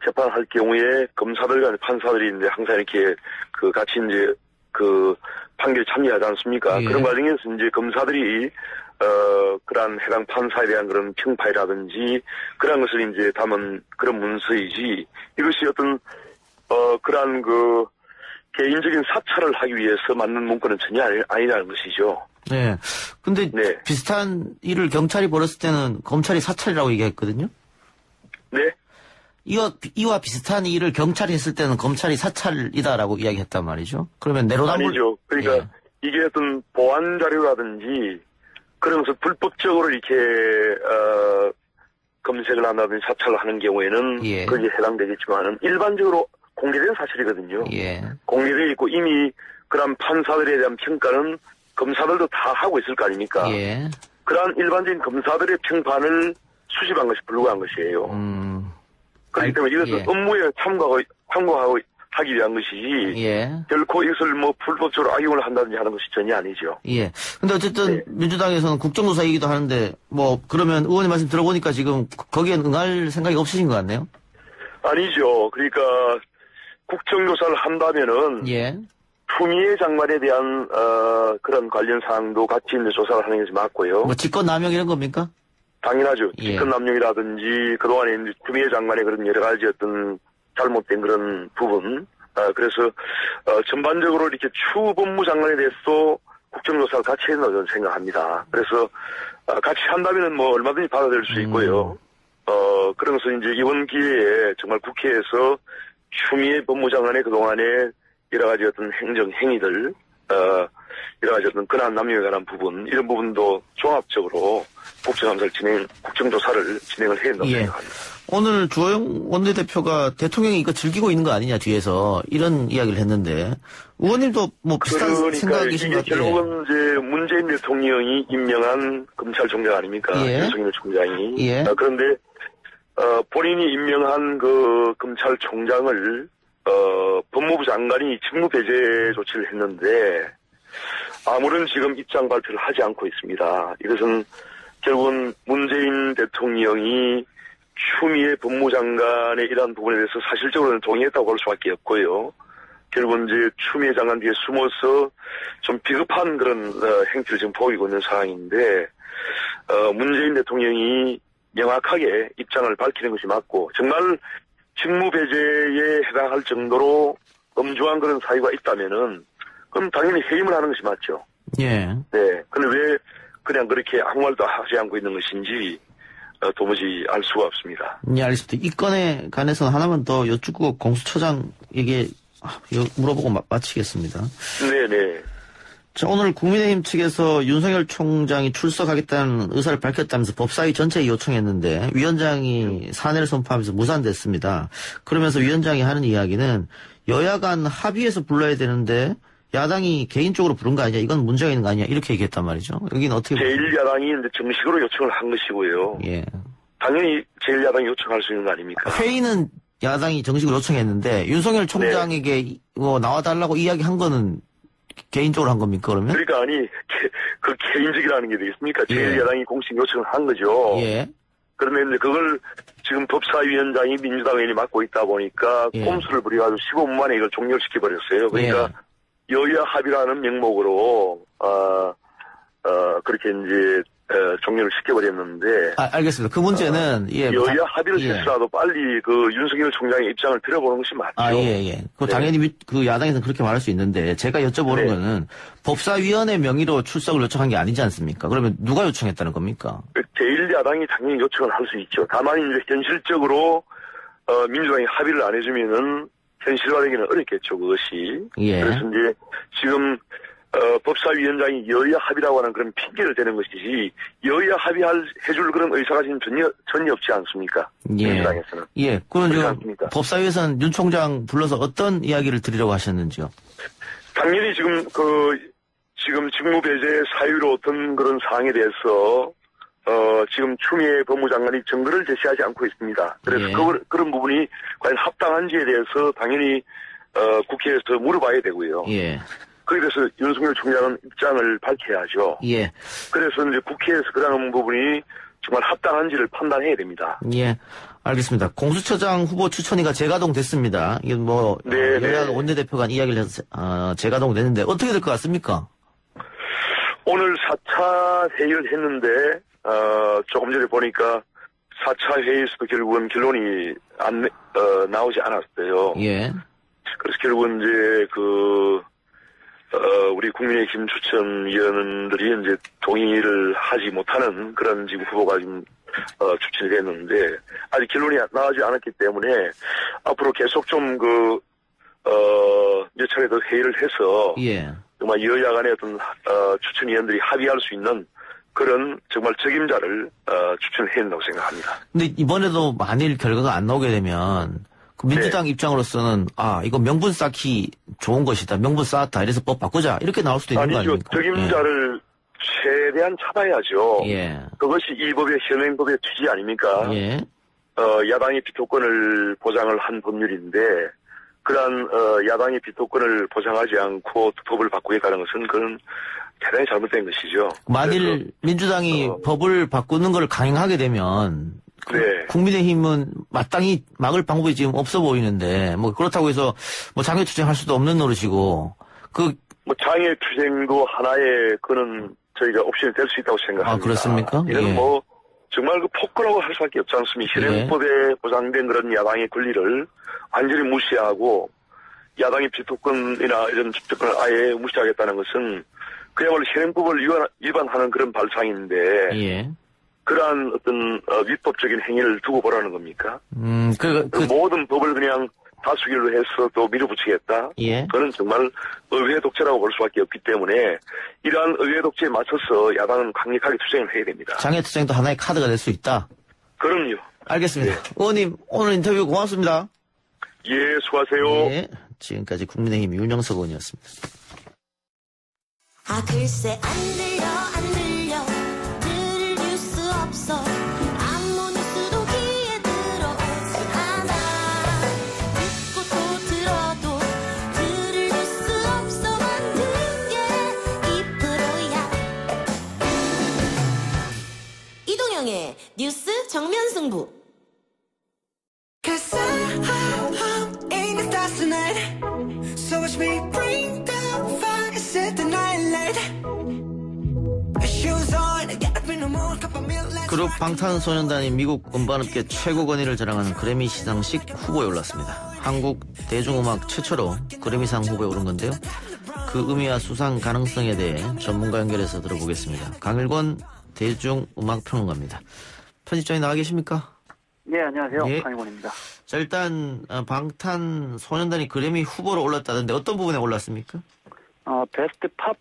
재판할 경우에 검사들과 판사들이 이제 항상 이렇게 같이 이제 판결에 참여하지 않습니까? 예. 그런 과정에서 이제 검사들이 그러한 해당 판사에 대한 그런 평파라든지 그런 것을 이제 담은 그런 문서이지 이것이 어떤 그러한 개인적인 사찰을 하기 위해서 만든 문건은 전혀 아니라는 것이죠. 네. 근데 네. 비슷한 일을 경찰이 벌였을 때는 검찰이 사찰이라고 얘기했거든요. 네. 이와 비슷한 일을 경찰이 했을 때는 검찰이 사찰이다라고 이야기했단 말이죠. 그러면 내로남불 아니죠. 그러니까 예. 이게 어떤 보안 자료라든지 그런 것을 불법적으로 이렇게 검색을 한다든지 사찰을 하는 경우에는 예. 거기에 해당되겠지만은 일반적으로 공개된 사실이거든요. 예. 공개되어 있고 이미 그런 판사들에 대한 평가는 검사들도 다 하고 있을 거 아닙니까? 예. 그러한 일반적인 검사들의 평판을 수집한 것이 불구한 것이에요. 그렇기 때문에 이것은 예. 업무에 참고하기 위한 것이지 예. 결코 이것을 불법적으로 악용을 한다든지 하는 것이 전혀 아니죠. 예. 근데 어쨌든 네. 민주당에서는 국정조사 얘기도 하는데 그러면 의원님 말씀 들어보니까 지금 거기에 응할 생각이 없으신 것 같네요. 아니죠. 그러니까 국정조사를 한다면은 예. 추미애 장관에 대한 그런 관련 사항도 같이 이제 조사를 하는 것이 맞고요. 직권남용 이런 겁니까? 당연하죠. 예. 직권남용이라든지 그동안에 이제 추미애 장관의 그런 여러 가지 어떤 잘못된 그런 부분. 그래서 전반적으로 이렇게 추 법무장관에 대해서 국정조사를 같이 해야 된다고 저는 생각합니다. 그래서 같이 한다면은 얼마든지 받아들일 수 있고요. 그런 것은 이제 이번 기회에 정말 국회에서 추미애 법무장관의 그동안의 여러 가지 어떤 행위들, 여러 가지 어떤 근한 남용에 관한 부분, 이런 부분도 종합적으로 국정조사를 진행을 해야 된다고 생각합니다. 오늘 주호영 원내대표가 대통령이 이거 즐기고 있는 거 아니냐 뒤에서 이런 이야기를 했는데 의원님도 뭐 비슷한 생각이신 것 같아요. 결국은 이제 문재인 대통령이 임명한 검찰총장 아닙니까? 윤석열 총장이. 그런데 본인이 임명한 그 검찰총장을 법무부 장관이 직무배제 조치를 했는데 아무런 지금 입장 발표를 하지 않고 있습니다. 이것은 결국은 문재인 대통령이 추미애 법무장관의 이러한 부분에 대해서 사실적으로는 동의했다고 할 수밖에 없고요. 결국은 이제 추미애 장관 뒤에 숨어서 좀 비겁한 그런 행태를 지금 보이고 있는 상황인데 문재인 대통령이 명확하게 입장을 밝히는 것이 맞고 정말 직무배제에 해당할 정도로 엄중한 그런 사유가 있다면은 그럼 당연히 해임을 하는 것이 맞죠. 네. 근데 왜 그냥 그렇게 아무 말도 하지 않고 있는 것인지 도무지 알 수가 없습니다. 네, 알겠습니다. 이 건에 관해서는 하나만 더 여쭙고 공수처장에게 물어보고 마치겠습니다. 네네. 자, 오늘 국민의힘 측에서 윤석열 총장이 출석하겠다는 의사를 밝혔다면서 법사위 전체에 요청했는데 위원장이 사내를 선포하면서 무산됐습니다. 그러면서 위원장이 하는 이야기는 여야 간 합의해서 불러야 되는데 야당이 개인적으로 부른 거 아니냐, 이건 문제가 있는 거 아니냐, 이렇게 얘기했단 말이죠. 여기는 어떻게 제1야당이 이제 정식으로 요청을 한 것이고요. 당연히 제1야당이 요청할 수 있는 거 아닙니까? 회의는 야당이 정식으로 요청했는데 윤석열 총장에게 나와달라고 이야기한 거는 개인적으로 한 겁니까, 그러면? 그러니까 그 개인적이라는 게 되겠습니까? 제1야당이 공식 요청을 한 거죠. 그런데 이제 그걸 지금 법사위원장이 민주당 의원이 맡고 있다 보니까 꼼수를 부려가지고 15분 만에 이걸 종결시켜버렸어요. 그러니까 여야 합의라는 명목으로 그렇게 이제 종료를 시켜버렸는데. 알겠습니다. 그 문제는 여야 합의를 했으라도 빨리 그 윤석열 총장의 입장을 들어보는 것이 맞죠. 그 당연히 그 야당에서는 그렇게 말할 수 있는데 제가 여쭤보는 거는 법사위원회 명의로 출석을 요청한 게 아니지 않습니까? 그러면 누가 요청했다는 겁니까? 제1야당이 당연히 요청을 할 수 있죠. 다만 이제 현실적으로 민주당이 합의를 안 해주면은 현실화되기는 어렵겠죠, 그것이. 그래서 이제 지금 법사위원장이 여야 합의라고 하는 그런 핑계를 대는 것이지 여야 해줄 그런 의사가 지금 전혀 없지 않습니까? 민주당에서는. 그럼 법사위에서는 윤 총장 불러서 어떤 이야기를 드리려고 하셨는지요? 당연히 지금 지금 직무배제 사유로 어떤 그런 사항에 대해서 지금 추미애 법무장관이 증거를 제시하지 않고 있습니다. 그래서 그런 부분이 과연 합당한지에 대해서 당연히 국회에서 물어봐야 되고요. 그래서 윤석열 총장은 입장을 밝혀야죠. 그래서 이제 국회에서 그런 부분이 정말 합당한지를 판단해야 됩니다. 알겠습니다. 공수처장 후보 추천위가 재가동 됐습니다. 이게 여야 원내대표 간 이야기를 해서 재가동 됐는데 어떻게 될 것 같습니까? 오늘 4차 회의를 했는데 조금 전에 보니까 4차 회의에서도 결국은 결론이 나오지 않았어요. 그래서 결국은 이제 우리 국민의힘 추천위원들이 이제 동의를 하지 못하는 그런 지금 후보가 지금 추천이 됐는데 아직 결론이 나오지 않았기 때문에 앞으로 계속 좀 몇 차례 더 회의를 해서 정말 여야 간의 어떤 추천위원들이 합의할 수 있는 그런 정말 책임자를 추천해야 된다고 생각합니다. 근데 이번에도 만일 결과가 안 나오게 되면 그 민주당 입장으로서는 이거 명분 쌓기 좋은 것이다. 명분 쌓았다. 이래서 법 바꾸자. 이렇게 나올 수도 있는 거 아닙니까? 책임자를 최대한 잡아야죠. 그것이 이 법의 현행법의 취지 아닙니까? 야당의 비토권을 보장을 한 법률인데 그러한 야당의 비토권을 보장하지 않고 법을 바꾸겠다는 것은 그건 대단히 잘못된 것이죠. 만일 민주당이 법을 바꾸는 걸 강행하게 되면 국민의힘은 마땅히 막을 방법이 지금 없어 보이는데 그렇다고 해서 장애 투쟁할 수도 없는 노릇이고 장애 투쟁도 하나의 그는 저희가 옵션이 될 수 있다고 생각합니다. 그렇습니까? 이건 정말 폭거라고 할 수밖에 없지 않습니까? 현행법에 보장된 그런 야당의 권리를 완전히 무시하고 야당의 비토권이나 이런 비토권을 아예 무시하겠다는 것은 그야말로 현행법을 위반하는 그런 발상인데 그러한 어떤 위법적인 행위를 두고 보라는 겁니까? 모든 법을 그냥 다수결로 해서 또 밀어붙이겠다. 예. 그건 정말 의회 독재라고 볼 수밖에 없기 때문에 이러한 의회 독재에 맞서서 야당은 강력하게 투쟁을 해야 됩니다. 장애투쟁도 하나의 카드가 될 수 있다. 그럼요. 알겠습니다. 의원님 오늘 인터뷰 고맙습니다. 예, 수고하세요. 예. 지금까지 국민의힘 윤영석 의원이었습니다. 아 글쎄 안 들려 들을 뉴스 없어 아무 뉴스도 귀에 들어오지 않아 듣고 또 들어도 들을 뉴스 없어 만든 게 2%야 이동영의 뉴스 정면 승부. So watch me bring the fire, set the night light. Shoes on, get up in the morning, cup of milk. 그룹 방탄소년단이 미국 음반업계 최고 권위를 자랑하는 그래미 시상식 후보에 올랐습니다. 한국 대중음악 최초로 그래미상 후보에 오른 건데요. 그 의미와 수상 가능성에 대해 전문가 연결해서 들어보겠습니다. 강일권 대중음악평론가입니다. 편집장이 나와 계십니까? 네, 안녕하세요. 예. 강일권입니다. 자, 일단 방탄소년단이 그래미 후보로 올랐다던데 어떤 부분에 올랐습니까? 베스트 팝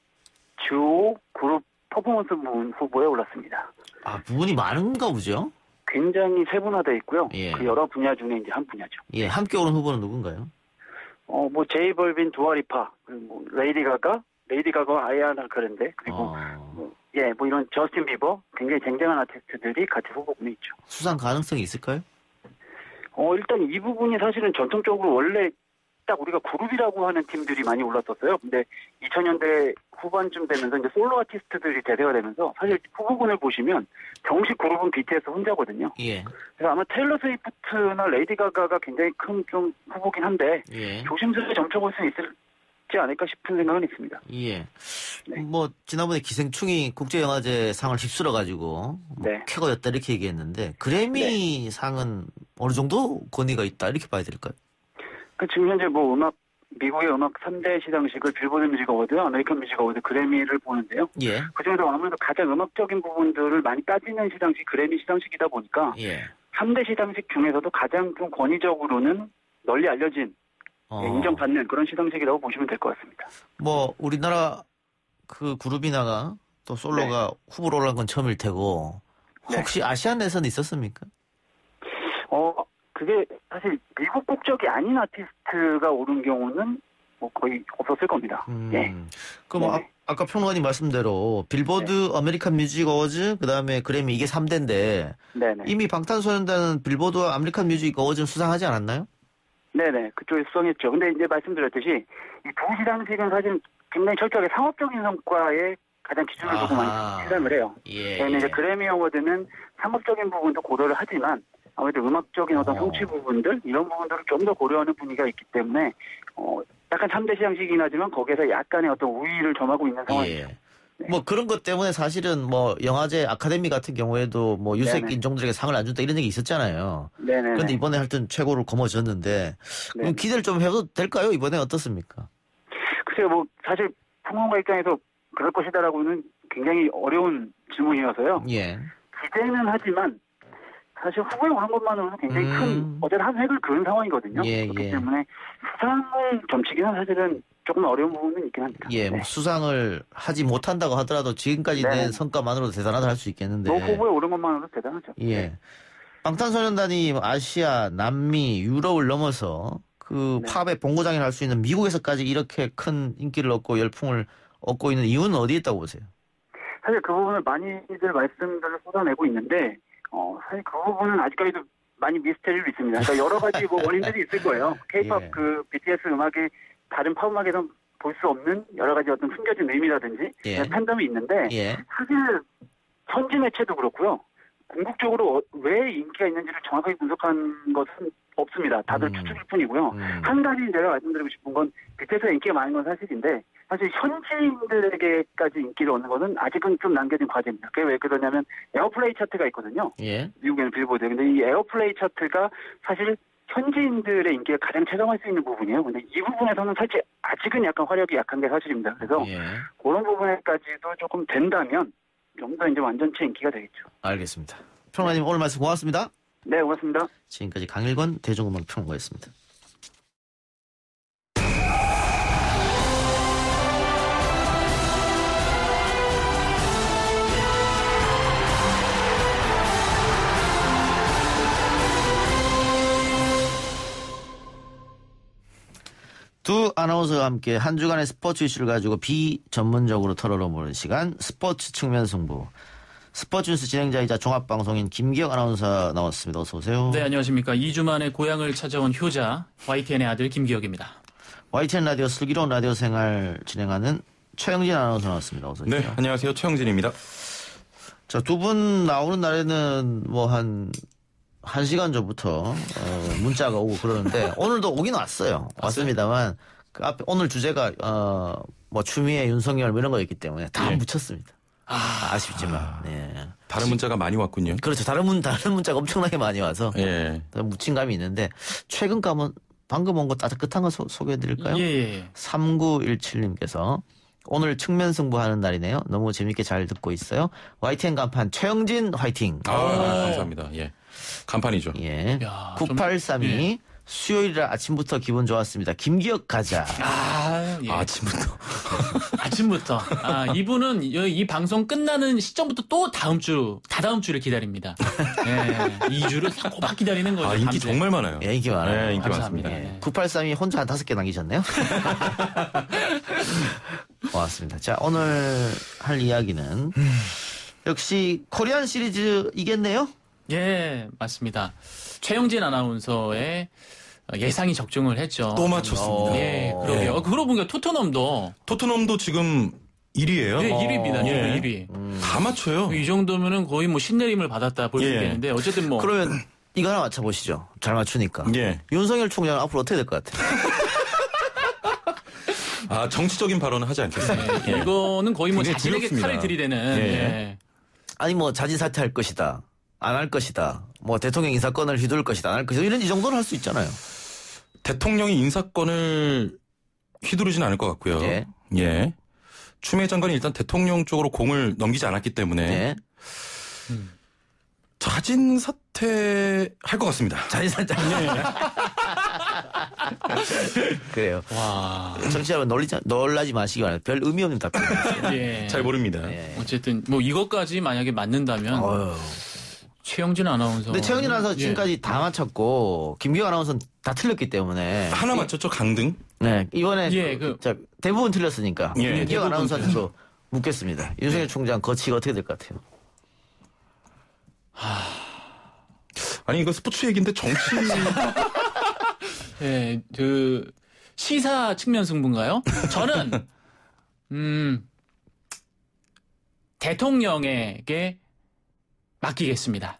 듀오 그룹 퍼포먼스 부분 후보에 올랐습니다. 아, 부분이 많은가 보죠? 굉장히 세분화되어 있고요. 예. 그 여러 분야 중에 이제 한 분야죠. 예, 함께 오른 후보는 누군가요? 뭐 제이벌빈, 두아리파, 그리고 뭐 레이디 가가 아리아나 그랜데, 그리고 뭐 이런 저스틴 비버, 굉장히 쟁쟁한 아티스트들이 같이 후보군에 있죠. 수상 가능성이 있을까요? 일단 이 부분이 사실은 전통적으로 원래 딱 우리가 그룹이라고 하는 팀들이 많이 올랐었어요. 근데 2000년대 후반쯤 되면서 이제 솔로 아티스트들이 대세가 되면서 사실 후보군을 보시면 정식 그룹은 BTS 혼자거든요. 예. 그래서 아마 테일러 스위프트나 레이디 가가가 굉장히 큰 좀 후보긴 한데 예. 조심스레 점쳐볼 수 있지 않을까 싶은 생각은 있습니다. 예. 네. 뭐 지난번에 기생충이 국제영화제상을 휩쓸어가지고 네. 쾌거였다 이렇게 얘기했는데 그래미 상은 어느 정도 권위가 있다 이렇게 봐야 될까요? 지금 현재 뭐 미국의 음악 3대 시상식을 빌보드 뮤직 어워드, 아메리칸 뮤직 어워드, 그래미를 보는데요. 예. 그중에서 아무래도 가장 음악적인 부분들을 많이 따지는 시상식 그래미 시상식이다 보니까 예. 3대 시상식 중에서도 가장 좀 권위적으로는 널리 알려진 인정받는 그런 시상식이라고 보시면 될 것 같습니다. 뭐 우리나라 그 그룹이나가 또 솔로가 후보로 올라간 건 처음일 테고 혹시 아시안 내선 있었습니까? 그게 사실 미국 국적이 아닌 아티스트가 오른 경우는 뭐 거의 없었을 겁니다. 예. 그럼 아까 평론가님 말씀대로 빌보드, 아메리칸 뮤직 어워즈, 그다음에 그래미 이게 3대인데 네네. 이미 방탄소년단은 빌보드, 아메리칸 뮤직 어워즈는 수상하지 않았나요? 네네. 그쪽에 수상했죠. 근데 이제 말씀드렸듯이 이 두 시상식은 사실 굉장히 철저하게 상업적인 성과에 가장 기준을 두고 많이 시상을 해요. 그다음에 이제 그래미 어워드는 상업적인 부분도 고려를 하지만 아무래도 음악적인 어떤 성취 부분들 이런 부분들을 좀 더 고려하는 분위기가 있기 때문에 약간 3대 시상식이긴 하지만 거기에서 약간의 어떤 우위를 점하고 있는 상황이죠. 네. 뭐 그런 것 때문에 사실은 뭐 영화제 아카데미 같은 경우에도 뭐 유색 네네. 인종들에게 상을 안 준다 이런 얘기 있었잖아요. 네네. 그런데 이번에 하여튼 최고를 거머쥐었는데 그럼 기대를 좀 해도 될까요? 이번에 어떻습니까? 글쎄요, 뭐 사실 평론가 입장에서 그럴 것이다라고는 굉장히 어려운 질문이어서요. 예. 기대는 하지만 사실 후보에 오른 것만으로도 굉장히 큰 어쨌든 한 획을 그은 상황이거든요. 그렇기 때문에 수상을 점치기는 사실은 조금 어려운 부분은 있긴 합니다. 예, 뭐 수상을 하지 못한다고 하더라도 지금까지 낸 성과만으로도 대단하다 할 수 있겠는데. 후보에 오른 것만으로도 대단하죠. 예. 방탄소년단이 아시아, 남미, 유럽을 넘어서 그 팝의 본고장이라 할 수 있는 미국에서까지 이렇게 큰 인기를 얻고 열풍을 얻고 있는 이유는 어디에 있다고 보세요? 사실 그 부분을 많이들 말씀들을 쏟아내고 있는데 사실 그 부분은 아직까지도 많이 미스테리로 있습니다. 그러니까 여러 가지 뭐 원인들이 있을 거예요. K-pop 그 BTS 음악이 다른 팝 음악에서 볼 수 없는 여러 가지 어떤 숨겨진 의미라든지 팬덤이 있는데 사실 선지 매체도 그렇고요. 궁극적으로 왜 인기가 있는지를 정확하게 분석한 것은 없습니다. 다들 추측일 뿐이고요. 한 가지 제가 말씀드리고 싶은 건 BTS가 인기가 많은 건 사실인데 사실 현지인들에게까지 인기를 얻는 것은 아직은 좀 남겨진 과제입니다. 그게 왜 그러냐면 에어플레이 차트가 있거든요. 미국에는 빌보드. 근데 이 에어플레이 차트가 사실 현지인들의 인기를 가장 체감할 수 있는 부분이에요. 근데 이 부분에서는 사실 아직은 약간 화력이 약한 게 사실입니다. 그래서 그런 부분에까지도 조금 된다면 좀 더 이제 완전체 인기가 되겠죠. 알겠습니다. 평론가님 오늘 말씀 고맙습니다. 네, 고맙습니다. 지금까지 강일권 대중음악 평론가였습니다. 두 아나운서와 함께 한 주간의 스포츠 이슈를 가지고 비전문적으로 털어보는 시간 스포츠 측면 승부. 스포츠 뉴스 진행자이자 종합방송인 김기혁 아나운서 나왔습니다. 어서 오세요. 네, 안녕하십니까. 2주 만에 고향을 찾아온 효자 YTN의 아들 김기혁입니다. YTN 라디오 슬기로운 라디오 생활 진행하는 최영진 아나운서 나왔습니다. 어서 오세요. 네, 안녕하세요. 최영진입니다. 자, 두 분 나오는 날에는 뭐 한 1시간 전부터 문자가 오고 그러는데 오늘도 오긴 왔어요. 왔습니다만 그 앞에 오늘 주제가 뭐 추미애, 윤석열 뭐 이런 거였기 때문에 다 묻혔습니다. 아쉽지만. 네. 다른 문자가 많이 왔군요. 그렇죠. 다른 문자가 엄청나게 많이 와서 묻힌 감이 있는데 최근 감은 방금 온 거 따뜻한 거 소개해드릴까요? 예. 3917님께서 오늘 측면 승부하는 날이네요. 너무 재밌게 잘 듣고 있어요. YTN 간판 최영진 화이팅. 감사합니다. 예. 간판이죠. 예. 9832 수요일이라 아침부터 기분 좋았습니다. 김기혁 가자. 예. 아침부터. 이분은 이 방송 끝나는 시점부터 또 다다음 주를 기다립니다. 예. 2주를 꼬박 기다리는 거죠. 인기 밤새. 정말 많아요. 예, 인기 많아요. 네, 인기 감사합니다. 많습니다. 9832 혼자 한 5개 남기셨네요. 고맙습니다. 자, 오늘 할 이야기는 역시 코리안 시리즈 이겠네요? 예, 맞습니다. 최영진 아나운서의 예상이 적중을 했죠. 또 맞췄습니다. 예, 그러게요. 그러고 보니까 토트넘도 지금 1위예요. 네, 1위입니다. 1위. 다 맞춰요. 이 정도면은 거의 뭐 신내림을 받았다 볼 수 있겠는데 어쨌든 뭐 그러면 이거 하나 맞춰보시죠. 잘 맞추니까. 예. 윤석열 총장은 앞으로 어떻게 될 것 같아요? 정치적인 발언은 하지 않겠습니다. 예. 이거는 거의 뭐 자신에게 두렵습니다. 칼을 들이대는. 예. 아니 뭐 자진 사퇴할 것이다. 안 할 것이다. 뭐 대통령 인사권을 휘둘 것이다. 안 할 것이다. 이 정도는 할 수 있잖아요. 대통령이 인사권을 휘두르지는 않을 것 같고요. 예. 추미애 장관이 일단 대통령 쪽으로 공을 넘기지 않았기 때문에 자진 사퇴할 것 같습니다. 자진 사퇴. 그래요. 와. 정치 여러분 놀라지 마시기 바랍니다. 별 의미 없는 답변이었어요. 예. 잘 모릅니다. 어쨌든 뭐 이것까지 만약에 맞는다면 최영진 아나운서. 근데 최영진 아나운서 지금까지 다 맞췄고 김기혁 아나운서는 다 틀렸기 때문에 하나 맞췄죠. 강등. 네, 이번에 대부분 틀렸으니까 김기혁 아나운서한테도 묻겠습니다. 윤석열 총장 거치가 어떻게 될 것 같아요? 아니 이거 스포츠 얘기인데 정치. 예, 시사 측면 승부인가요? 저는 대통령에게 맡기겠습니다.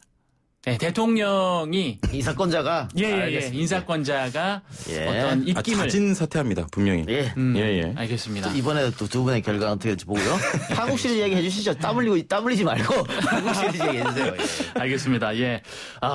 네, 대통령이 인사권자가 인사권자가 어떤 입김을 자진 사퇴합니다. 분명히. 예. 알겠습니다. 이번에도 또 두 분의 결과는 어떻게 될지 보고요. 한국 시리즈 얘기해 주시죠. 땀 흘리지 말고 한국 시리즈 얘기해 주세요. 알겠습니다. 예.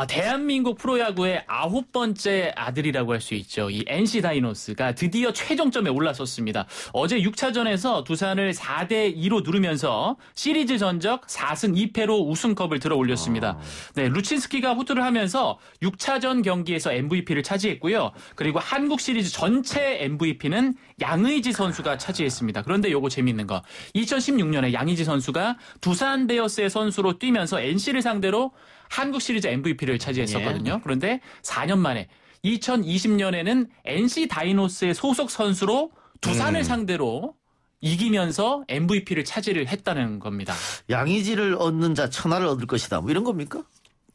대한민국 프로야구의 9번째 아들이라고 할 수 있죠. 이 NC 다이노스가 드디어 최종점에 올라섰습니다. 어제 6차전에서 두산을 4대2로 누르면서 시리즈 전적 4승 2패로 우승컵을 들어 올렸습니다. 네, 루친스키가 호투를 하면서 6차전 경기에서 MVP를 차지했고요. 그리고 한국 시리즈 전체 MVP는 양의지 선수가 차지했습니다. 그런데 요거 재밌는 거. 2016년에 양의지 선수가 두산 베어스의 선수로 뛰면서 NC를 상대로 한국 시리즈 MVP를 차지했었거든요. 그런데 4년 만에 2020년에는 NC 다이노스의 소속 선수로 두산을 상대로 이기면서 MVP를 차지를 했다는 겁니다. 양의지를 얻는 자 천하를 얻을 것이다. 뭐 이런 겁니까?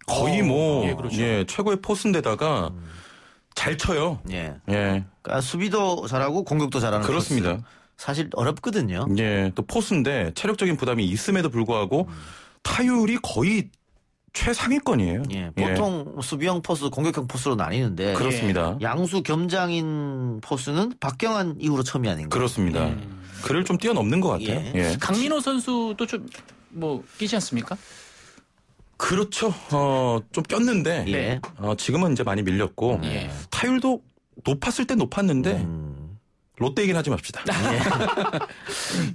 거의 그렇죠. 최고의 포수인데다가 잘 쳐요. 그러니까 수비도 잘하고 공격도 잘하는 그렇습니다. 포수. 사실 어렵거든요. 또 포수인데 체력적인 부담이 있음에도 불구하고 타율이 거의 최상위권이에요. 보통 수비형 포수, 공격형 포수로 나뉘는데 그렇습니다. 양수 겸장인 포수는 박경환 이후로 처음이 아닌가. 그렇습니다. 그를 좀 뛰어넘는 것 같아요. 강민호 선수도 좀 끼지 않습니까? 그렇죠. 좀 꼈는데 지금은 이제 많이 밀렸고 타율도 높았을 때 높았는데 롯데 얘기는 하지 맙시다.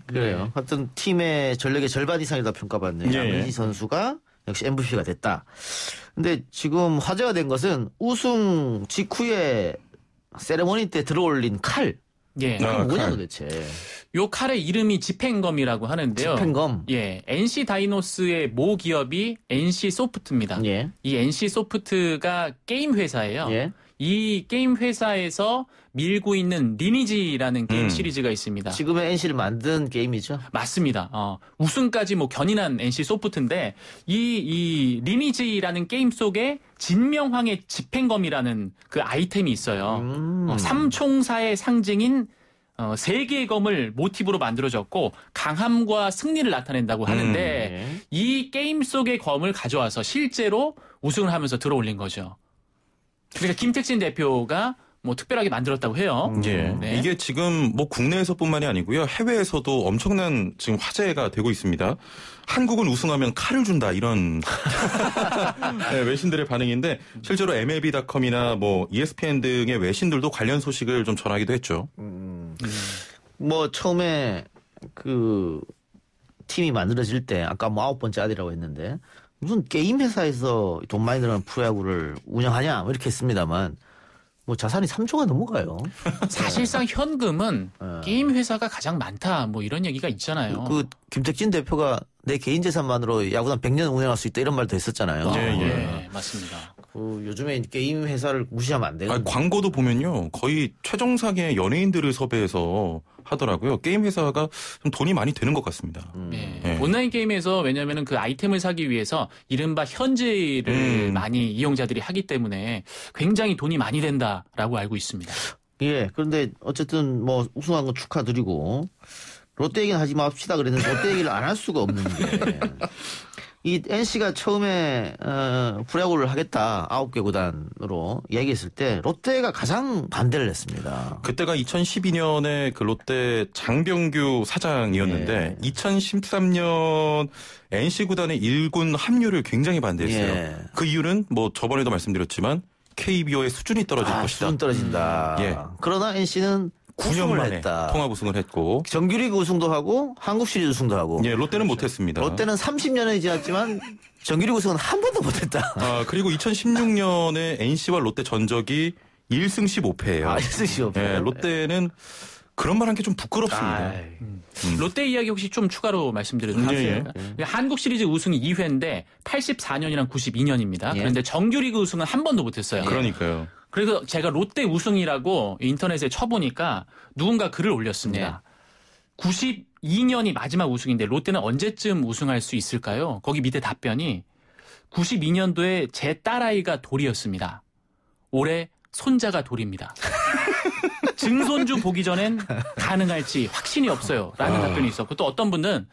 그래요. 하여튼 팀의 전력의 절반 이상이다 평가받는 양의지 선수가 역시 MVP가 됐다. 근데 지금 화제가 된 것은 우승 직후에 세레모니 때 들어올린 칼. 뭐냐 도대체. 요 칼의 이름이 집행검이라고 하는데요. 집행검. NC 다이노스의 모 기업이 NC 소프트입니다. 이 NC 소프트가 게임 회사예요. 이 게임 회사에서 밀고 있는 리니지라는 게임 시리즈가 있습니다. 지금의 NC를 만든 게임이죠? 맞습니다. 우승까지 뭐 견인한 NC 소프트인데 이 리니지라는 게임 속에 진명황의 집행검이라는 그 아이템이 있어요. 삼총사의 상징인 3개의 검을 모티브로 만들어졌고 강함과 승리를 나타낸다고 하는데 이 게임 속의 검을 가져와서 실제로 우승을 하면서 들어올린 거죠. 그러니까 김택진 대표가 뭐 특별하게 만들었다고 해요. 예. 네. 이게 지금 뭐 국내에서뿐만이 아니고요. 해외에서도 엄청난 지금 화제가 되고 있습니다. 한국은 우승하면 칼을 준다 이런 네, 외신들의 반응인데 실제로 MLB.com이나 뭐 ESPN 등의 외신들도 관련 소식을 좀 전하기도 했죠. 뭐 처음에 그 팀이 만들어질 때 아까 뭐 9번째 아들이라고 했는데 무슨 게임 회사에서 돈 많이 들어가는 프로야구를 운영하냐 뭐 이렇게 했습니다만 뭐 자산이 3조가 넘어가요. 사실상 현금은 게임 회사가 가장 많다 뭐 이런 얘기가 있잖아요. 그 김택진 대표가 내 개인 재산만으로 야구단 100년 운영할 수 있다 이런 말도 했었잖아요. 네, 맞습니다. 요즘에 게임 회사를 무시하면 안 되는. 광고도 보면요. 거의 최정상의 연예인들을 섭외해서 하더라고요. 게임 회사가 좀 돈이 많이 되는 것 같습니다. 네. 온라인 게임에서 왜냐하면 그 아이템을 사기 위해서 이른바 현질을 많이 이용자들이 하기 때문에 굉장히 돈이 많이 된다라고 알고 있습니다. 예. 그런데 어쨌든 뭐 우승한 건 축하드리고 롯데 얘기는 하지 맙시다 그랬는데 롯데 얘기를 안 할 수가 없는 게 이 NC가 처음에 프로야구를 하겠다 9개 구단으로 얘기했을 때 롯데가 가장 반대를 했습니다. 그때가 2012년에 그 롯데 장병규 사장이었는데 2013년 NC 구단의 1군 합류를 굉장히 반대했어요. 그 이유는 뭐 저번에도 말씀드렸지만 KBO의 수준이 떨어질 것이다. 수준 떨어진다. 그러나 NC는 9년 만에 했다. 통합 우승을 했고 정규리그 우승도 하고 한국 시리즈 우승도 하고. 예, 롯데는 못했습니다. 롯데는 30년이 지났지만 정규리그 우승은 한 번도 못했다. 그리고 2016년에 NC와 롯데 전적이 1승 15패예요. 1승 15패. 예, 롯데는 그런 말 한 게 좀 부끄럽습니다. 롯데 이야기 혹시 좀 추가로 말씀드려도 되겠습니까? 한국 시리즈 우승이 2회인데 84년이랑 92년입니다. 그런데 정규리그 우승은 한 번도 못했어요. 그러니까요. 그래서 제가 롯데 우승이라고 인터넷에 쳐보니까 누군가 글을 올렸습니다. 92년이 마지막 우승인데 롯데는 언제쯤 우승할 수 있을까요? 거기 밑에 답변이 92년도에 제 딸아이가 돌이었습니다. 올해 손자가 돌입니다. 증손주 보기 전엔 가능할지 확신이 없어요. 라는 답변이 있었고 또 어떤 분은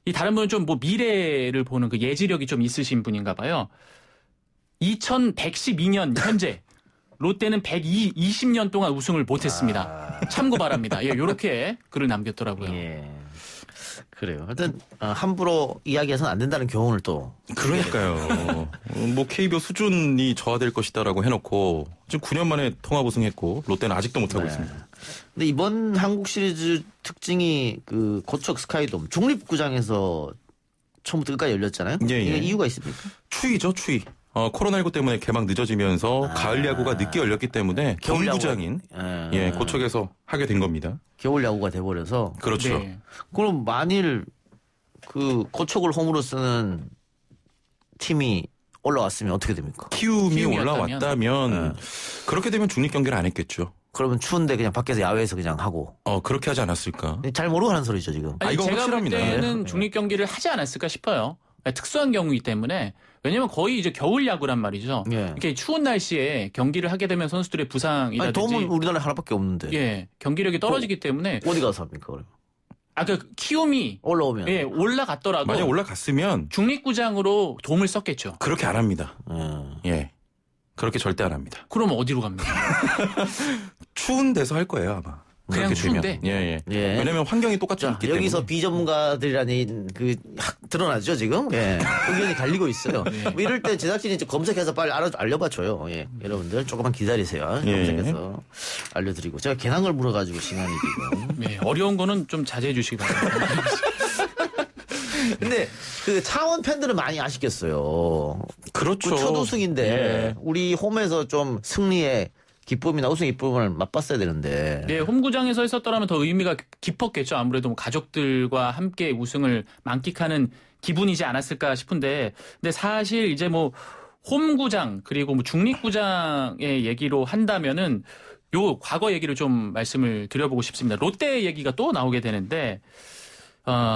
이 다른 분은 좀 뭐 미래를 보는 그 예지력이 좀 있으신 분인가 봐요. 2112년 현재 롯데는 120년 동안 우승을 못했습니다. 참고 바랍니다. 예, 이렇게 글을 남겼더라고요. 그래요. 하여튼 함부로 이야기해서는 안 된다는 교훈을 또. 그러니까요. 뭐 KBO 수준이 저하될 것이다라고 해놓고 지금 9년 만에 통합 우승했고 롯데는 아직도 못하고 있습니다. 근데 이번 한국 시리즈 특징이 그 고척 스카이돔 중립구장에서 처음부터 끝까지 열렸잖아요. 이게 이유가 있습니까? 추위죠, 추위. 코로나19 때문에 개막 늦어지면서 가을 야구가 늦게 열렸기 때문에 겨울 구장인 고척에서 하게 된 겁니다. 겨울 야구가 돼버려서. 그렇죠. 그럼 만일 그 고척을 홈으로 쓰는 팀이 올라왔으면 어떻게 됩니까? 키움이 올라왔다면 그렇게 되면 중립 경기를 안 했겠죠. 그러면 추운데 그냥 밖에서 야외에서 그냥 하고. 그렇게 하지 않았을까? 잘 모르고 하는 소리죠 지금. 아니, 이건 제가 확실합니다. 볼 때는 중립 경기를 하지 않았을까 싶어요. 특수한 경우이기 때문에. 왜냐면 거의 이제 겨울 야구란 말이죠. 이렇게 추운 날씨에 경기를 하게 되면 선수들의 부상이라든지. 도움은 우리나라에 하나밖에 없는데. 예, 경기력이 떨어지기 때문에. 어디 가서 합니까 그럼? 그 키움이 올라오면. 예, 올라갔더라도. 만약 올라갔으면 중립구장으로 도움을 썼겠죠. 그렇게 안 합니다. 예, 그렇게 절대 안 합니다. 그럼 어디로 갑니까? 추운 데서 할 거예요 아마. 그냥 추운데? 예. 왜냐면 환경이 똑같이 있기 때문에. 여기서 비전문가들이라니 드러나죠 지금. 의견이 갈리고 있어요. 뭐 이럴 때 제작진이 검색해서 빨리 알려봐줘요. 여러분들 조금만 기다리세요. 검색해서 알려드리고 제가 괜한 걸 물어가지고 시간이 지금. 어려운 거는 좀 자제해 주시기 바랍니다. 근데 그 창원 팬들은 많이 아쉽겠어요. 그렇죠. 그 첫 우승인데 우리 홈에서 좀 승리의 기쁨이나 우승 기쁨을 맛봤어야 되는데. 네, 홈구장에서 했었더라면 더 의미가 깊었겠죠. 아무래도 뭐 가족들과 함께 우승을 만끽하는 기분이지 않았을까 싶은데, 근데 사실 이제 뭐 홈구장 그리고 뭐 중립구장의 얘기로 한다면은 요 과거 얘기를 좀 말씀을 드려보고 싶습니다. 롯데 얘기가 또 나오게 되는데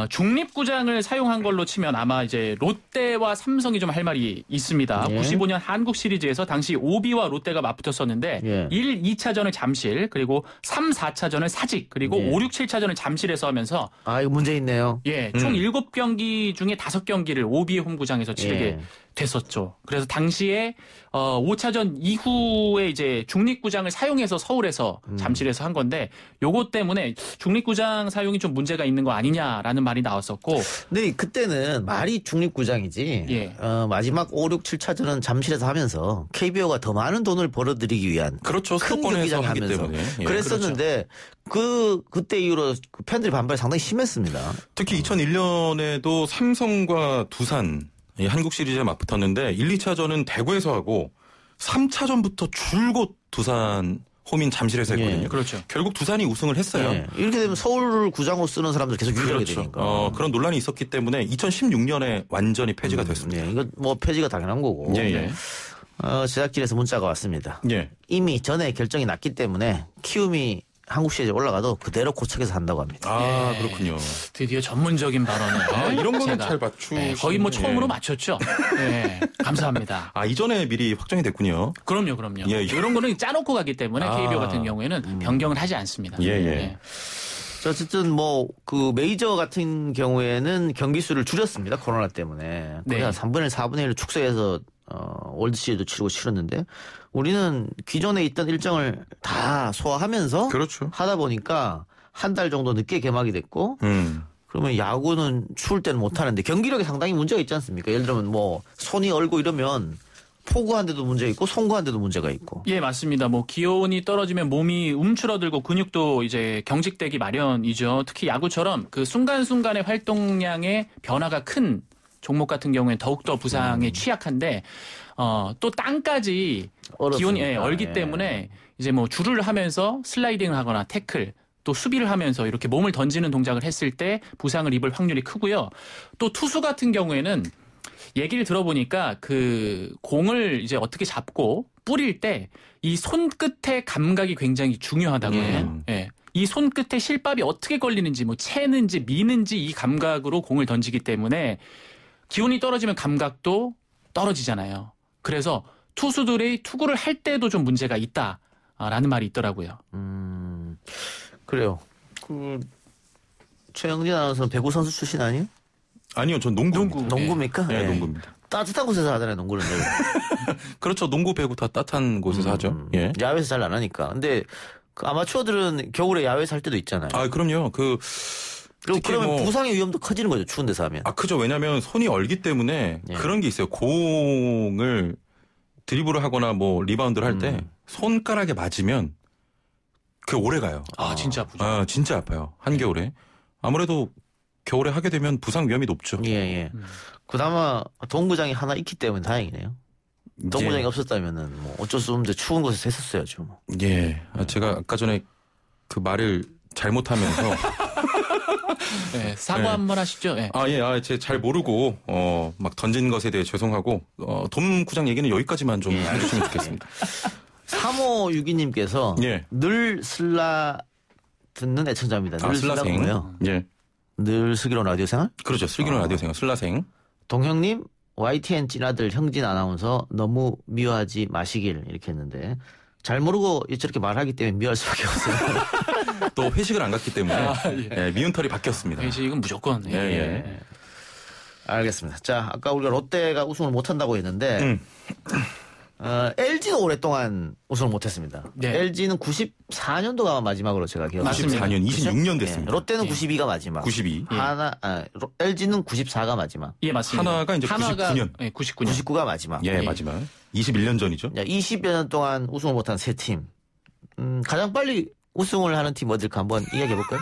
중립구장을 사용한 걸로 치면 아마 이제 롯데와 삼성이 좀 할 말이 있습니다. 예. 95년 한국 시리즈에서 당시 오비와 롯데가 맞붙었었는데 예. 1, 2차전을 잠실 그리고 3, 4차전을 사직 그리고 예. 5, 6, 7차전을 잠실에서 하면서 아, 이거 문제 있네요. 예, 총 7경기 중에 5경기를 오비의 홈구장에서 치르게 예. 됐었죠. 그래서 당시에 5차전 이후에 이제 중립구장을 사용해서 서울에서 잠실에서 한 건데 요것 때문에 중립구장 사용이 좀 문제가 있는 거 아니냐라는 말이 나왔었고. 근데 그때는 말이 중립구장이지. 예. 마지막 5, 6, 7차전은 잠실에서 하면서 KBO가 더 많은 돈을 벌어들이기 위한 그렇죠. 큰 수도권에서 경기장 하기 하면서 때문에. 예. 그랬었는데 그때 이후로 그 팬들의 반발이 상당히 심했습니다. 특히 2001년에도 삼성과 두산 한국 시리즈에 맞붙었는데 1, 2차전은 대구에서 하고 3차전부터 줄곧 두산 홈인 잠실에서 했거든요. 예. 그렇죠. 결국 두산이 우승을 했어요. 예. 이렇게 되면 서울 구장으로 쓰는 사람들 계속 유리하게 그렇죠. 되니까. 그런 논란이 있었기 때문에 2016년에 완전히 폐지가 됐습니다. 예. 이거 뭐 폐지가 당연한 거고. 예, 예. 제작진에서 문자가 왔습니다. 예. 이미 전에 결정이 났기 때문에 키움이 한국 시리즈 올라가도 그대로 고척에서 한다고 합니다. 아, 예. 그렇군요. 드디어 전문적인 발언을. 이런 거는 제가, 잘 맞추시네. 거의 뭐 처음으로 예. 맞췄죠. 네, 감사합니다. 아, 이전에 미리 확정이 됐군요. 그럼요. 예, 예. 이런 거는 짜놓고 가기 때문에 아. KBO 같은 경우에는 변경을 하지 않습니다. 예, 예. 어쨌든 뭐 그 메이저 같은 경우에는 경기 수를 줄였습니다. 코로나 때문에. 거의 네. 한 3분의 1, 4분의 1을 축소해서 월드 시리즈도 치르고 치렀는데 우리는 기존에 있던 일정을 다 소화하면서 그렇죠. 하다 보니까 한 달 정도 늦게 개막이 됐고 그러면 야구는 추울 때는 못 하는데 경기력에 상당히 문제가 있지 않습니까? 예를 들면 뭐 손이 얼고 이러면 포구한데도 문제가 있고 송구한데도 문제가 있고. 예, 맞습니다. 뭐 기온이 떨어지면 몸이 움츠러들고 근육도 이제 경직되기 마련이죠. 특히 야구처럼 그 순간순간의 활동량의 변화가 큰 종목 같은 경우에는 더욱더 부상에 취약한데 또 땅까지 기온이 얼기 때문에 이제 뭐 줄을 하면서 슬라이딩을 하거나 태클 또 수비를 하면서 이렇게 몸을 던지는 동작을 했을 때 부상을 입을 확률이 크고요. 또 투수 같은 경우에는 얘기를 들어보니까 그 공을 이제 어떻게 잡고 뿌릴 때 이 손끝의 감각이 굉장히 중요하다고 해요. 예. 이 손끝에 실밥이 어떻게 걸리는지 뭐 채는지 미는지 이 감각으로 공을 던지기 때문에 기온이 떨어지면 감각도 떨어지잖아요. 그래서 투수들이 투구를 할 때도 좀 문제가 있다라는 말이 있더라고요. 그래요. 그 최영진 아나운서는 배구 선수 출신 아니에요? 아니요, 전 농구입니다. 농구입니까? 네, 네. 농구입니다. 따뜻한 곳에서 하잖아요, 농구는. 그렇죠. 농구, 배구 다 따뜻한 곳에서 하죠. 예. 야외에서 잘 안 하니까. 근데 그 아마추어들은 겨울에 야외에서 할 때도 있잖아요. 아, 그럼요. 그러면 부상의 위험도 커지는 거죠, 추운 데서 하면. 아, 크죠. 왜냐면 손이 얼기 때문에 그런 게 있어요. 공을 드리블을 하거나 뭐 리바운드를 할 때 손가락에 맞으면 그게 오래 가요. 아, 진짜 아프죠. 아, 진짜 아파요. 한겨울에. 아무래도 겨울에 하게 되면 부상 위험이 높죠. 예, 예. 그나마 동구장이 하나 있기 때문에 다행이네요. 동구장이 없었다면은 뭐 어쩔 수 없는데 추운 곳에서 했었어야죠. 뭐. 예. 제가 아까 전에 그 말을 잘못하면서 네, 사과 한번 하시죠. 네. 제가 잘 모르고 막 던진 것에 대해 죄송하고 돔구장 얘기는 여기까지만 좀 해주시면 좋겠습니다. 3562님께서 예. 늘 슬라 듣는 애청자입니다. 늘 슬라생. 슬라고요. 예. 늘 슬기로운 라디오 생활? 그렇죠. 슬기로운 라디오 생활. 슬라생. 동형님, YTN 찐아들 형진 아나운서 너무 미워하지 마시길 이렇게 했는데 잘 모르고 저렇게 말하기 때문에 미워할 수밖에 없어요. 또 회식을 안 갔기 때문에 예, 미운털이 바뀌었습니다. 회식은 무조건. 예. 알겠습니다. 자, 아까 우리가 롯데가 우승을 못한다고 했는데 LG도 오랫동안 우승을 못했습니다. 네. LG는 94년도가 마지막으로 제가 기억합니다. 94년, 26년 됐습니다. 롯데는 92가 마지막. 92. LG는 94가 마지막. 예, 맞습니다. 하나가 이제 99년. 네, 99년. 99가 마지막. 예, 마지막. 21년 전이죠. 20여 년 동안 우승을 못한 세 팀. 가장 빨리 우승을 하는 팀 어딜까 한번 이야기해볼까요?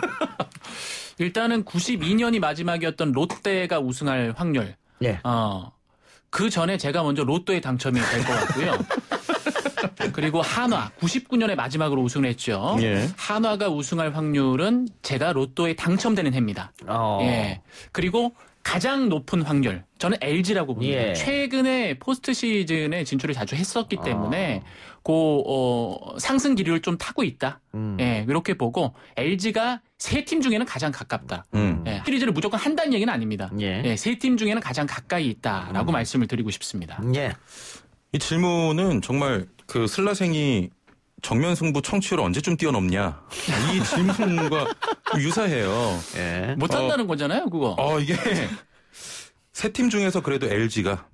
일단은 92년이 마지막이었던 롯데가 우승할 확률. 예. 그 전에 제가 먼저 로또에 당첨이 될 것 같고요. 그리고 한화 99년에 마지막으로 우승을 했죠. 예. 한화가 우승할 확률은 제가 로또에 당첨되는 해입니다. 예. 그리고 가장 높은 확률 저는 LG라고 봅니다. 예. 최근에 포스트 시즌에 진출을 자주 했었기 때문에 상승 기류를 좀 타고 있다. 예, 이렇게 보고 LG가 세 팀 중에는 가장 가깝다. 예, 시리즈를 무조건 한다는 얘기는 아닙니다. 예, 세 팀 중에는 가장 가까이 있다라고 말씀을 드리고 싶습니다. 예. 이 질문은 정말 그 슬라생이 정면 승부 청취율을 언제쯤 뛰어넘냐 이 질문과 유사해요. 예. 못한다는 거잖아요, 그거. 이게 세 팀 중에서 그래도 LG가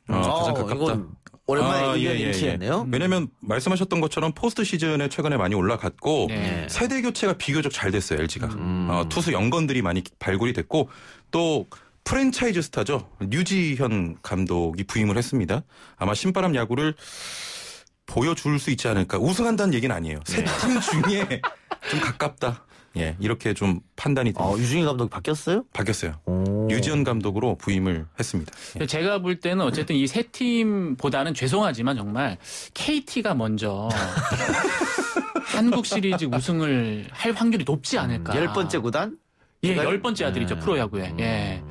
가장 가깝다. 오랜만에 일치했네요. 왜냐하면 말씀하셨던 것처럼 포스트 시즌에 최근에 많이 올라갔고 네. 세대 교체가 비교적 잘 됐어요. LG가 투수 연건들이 많이 발굴이 됐고 또 프랜차이즈 스타죠. 류지현 감독이 부임을 했습니다. 아마 신바람 야구를 보여줄 수 있지 않을까. 우승한다는 얘기는 아니에요. 세 팀 중에 좀 가깝다. 예, 이렇게 좀 판단이 됩니다. 유중희 감독이 바뀌었어요? 바뀌었어요. 류지현 감독으로 부임을 했습니다. 예. 제가 볼 때는 어쨌든 이 세 팀보다는 죄송하지만 정말 KT가 먼저 한국 시리즈 우승을 할 확률이 높지 않을까. 10번째 구단? 예, 10번째 아들이죠. 프로야구에. 예.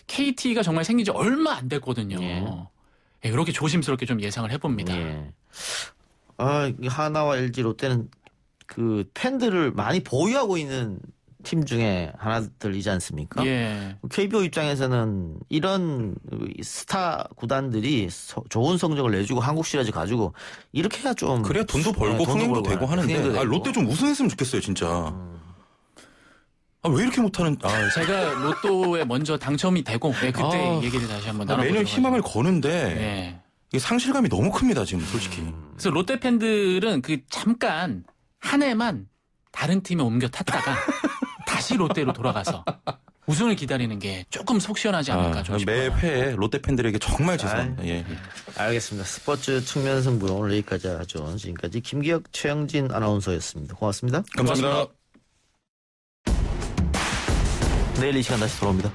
KT가 정말 생긴 지 얼마 안 됐거든요. 예, 이렇게 조심스럽게 좀 예상을 해봅니다. 예. 하나와 LG, 롯데는 그 팬들을 많이 보유하고 있는 팀 중에 하나들이지 않습니까? 예. KBO 입장에서는 이런 스타 구단들이 좋은 성적을 내주고 한국 시리즈 가지고 이렇게 해야 좀 그래야 돈도 벌고 흥행도 되고 하는데 롯데 좀 우승했으면 좋겠어요, 진짜. 왜 이렇게 못하는? 제가 로또에 먼저 당첨이 되고 그때 얘기를 다시 한번 나눠보도록 매년 희망을 거는데 예. 이게 상실감이 너무 큽니다, 지금 솔직히. 그래서 롯데 팬들은 그 잠깐 한 해만 다른 팀에 옮겨 탔다가 다시 롯데로 돌아가서 우승을 기다리는 게 조금 속 시원하지 않을까 좀 싶어요. 매회 롯데 팬들에게 정말 죄송합니다. 예. 알겠습니다. 스포츠 측면 승부 오늘 여기까지 하죠. 지금까지 김기혁, 최영진 아나운서였습니다. 고맙습니다. 감사합니다. 내일 이 시간 다시 돌아옵니다.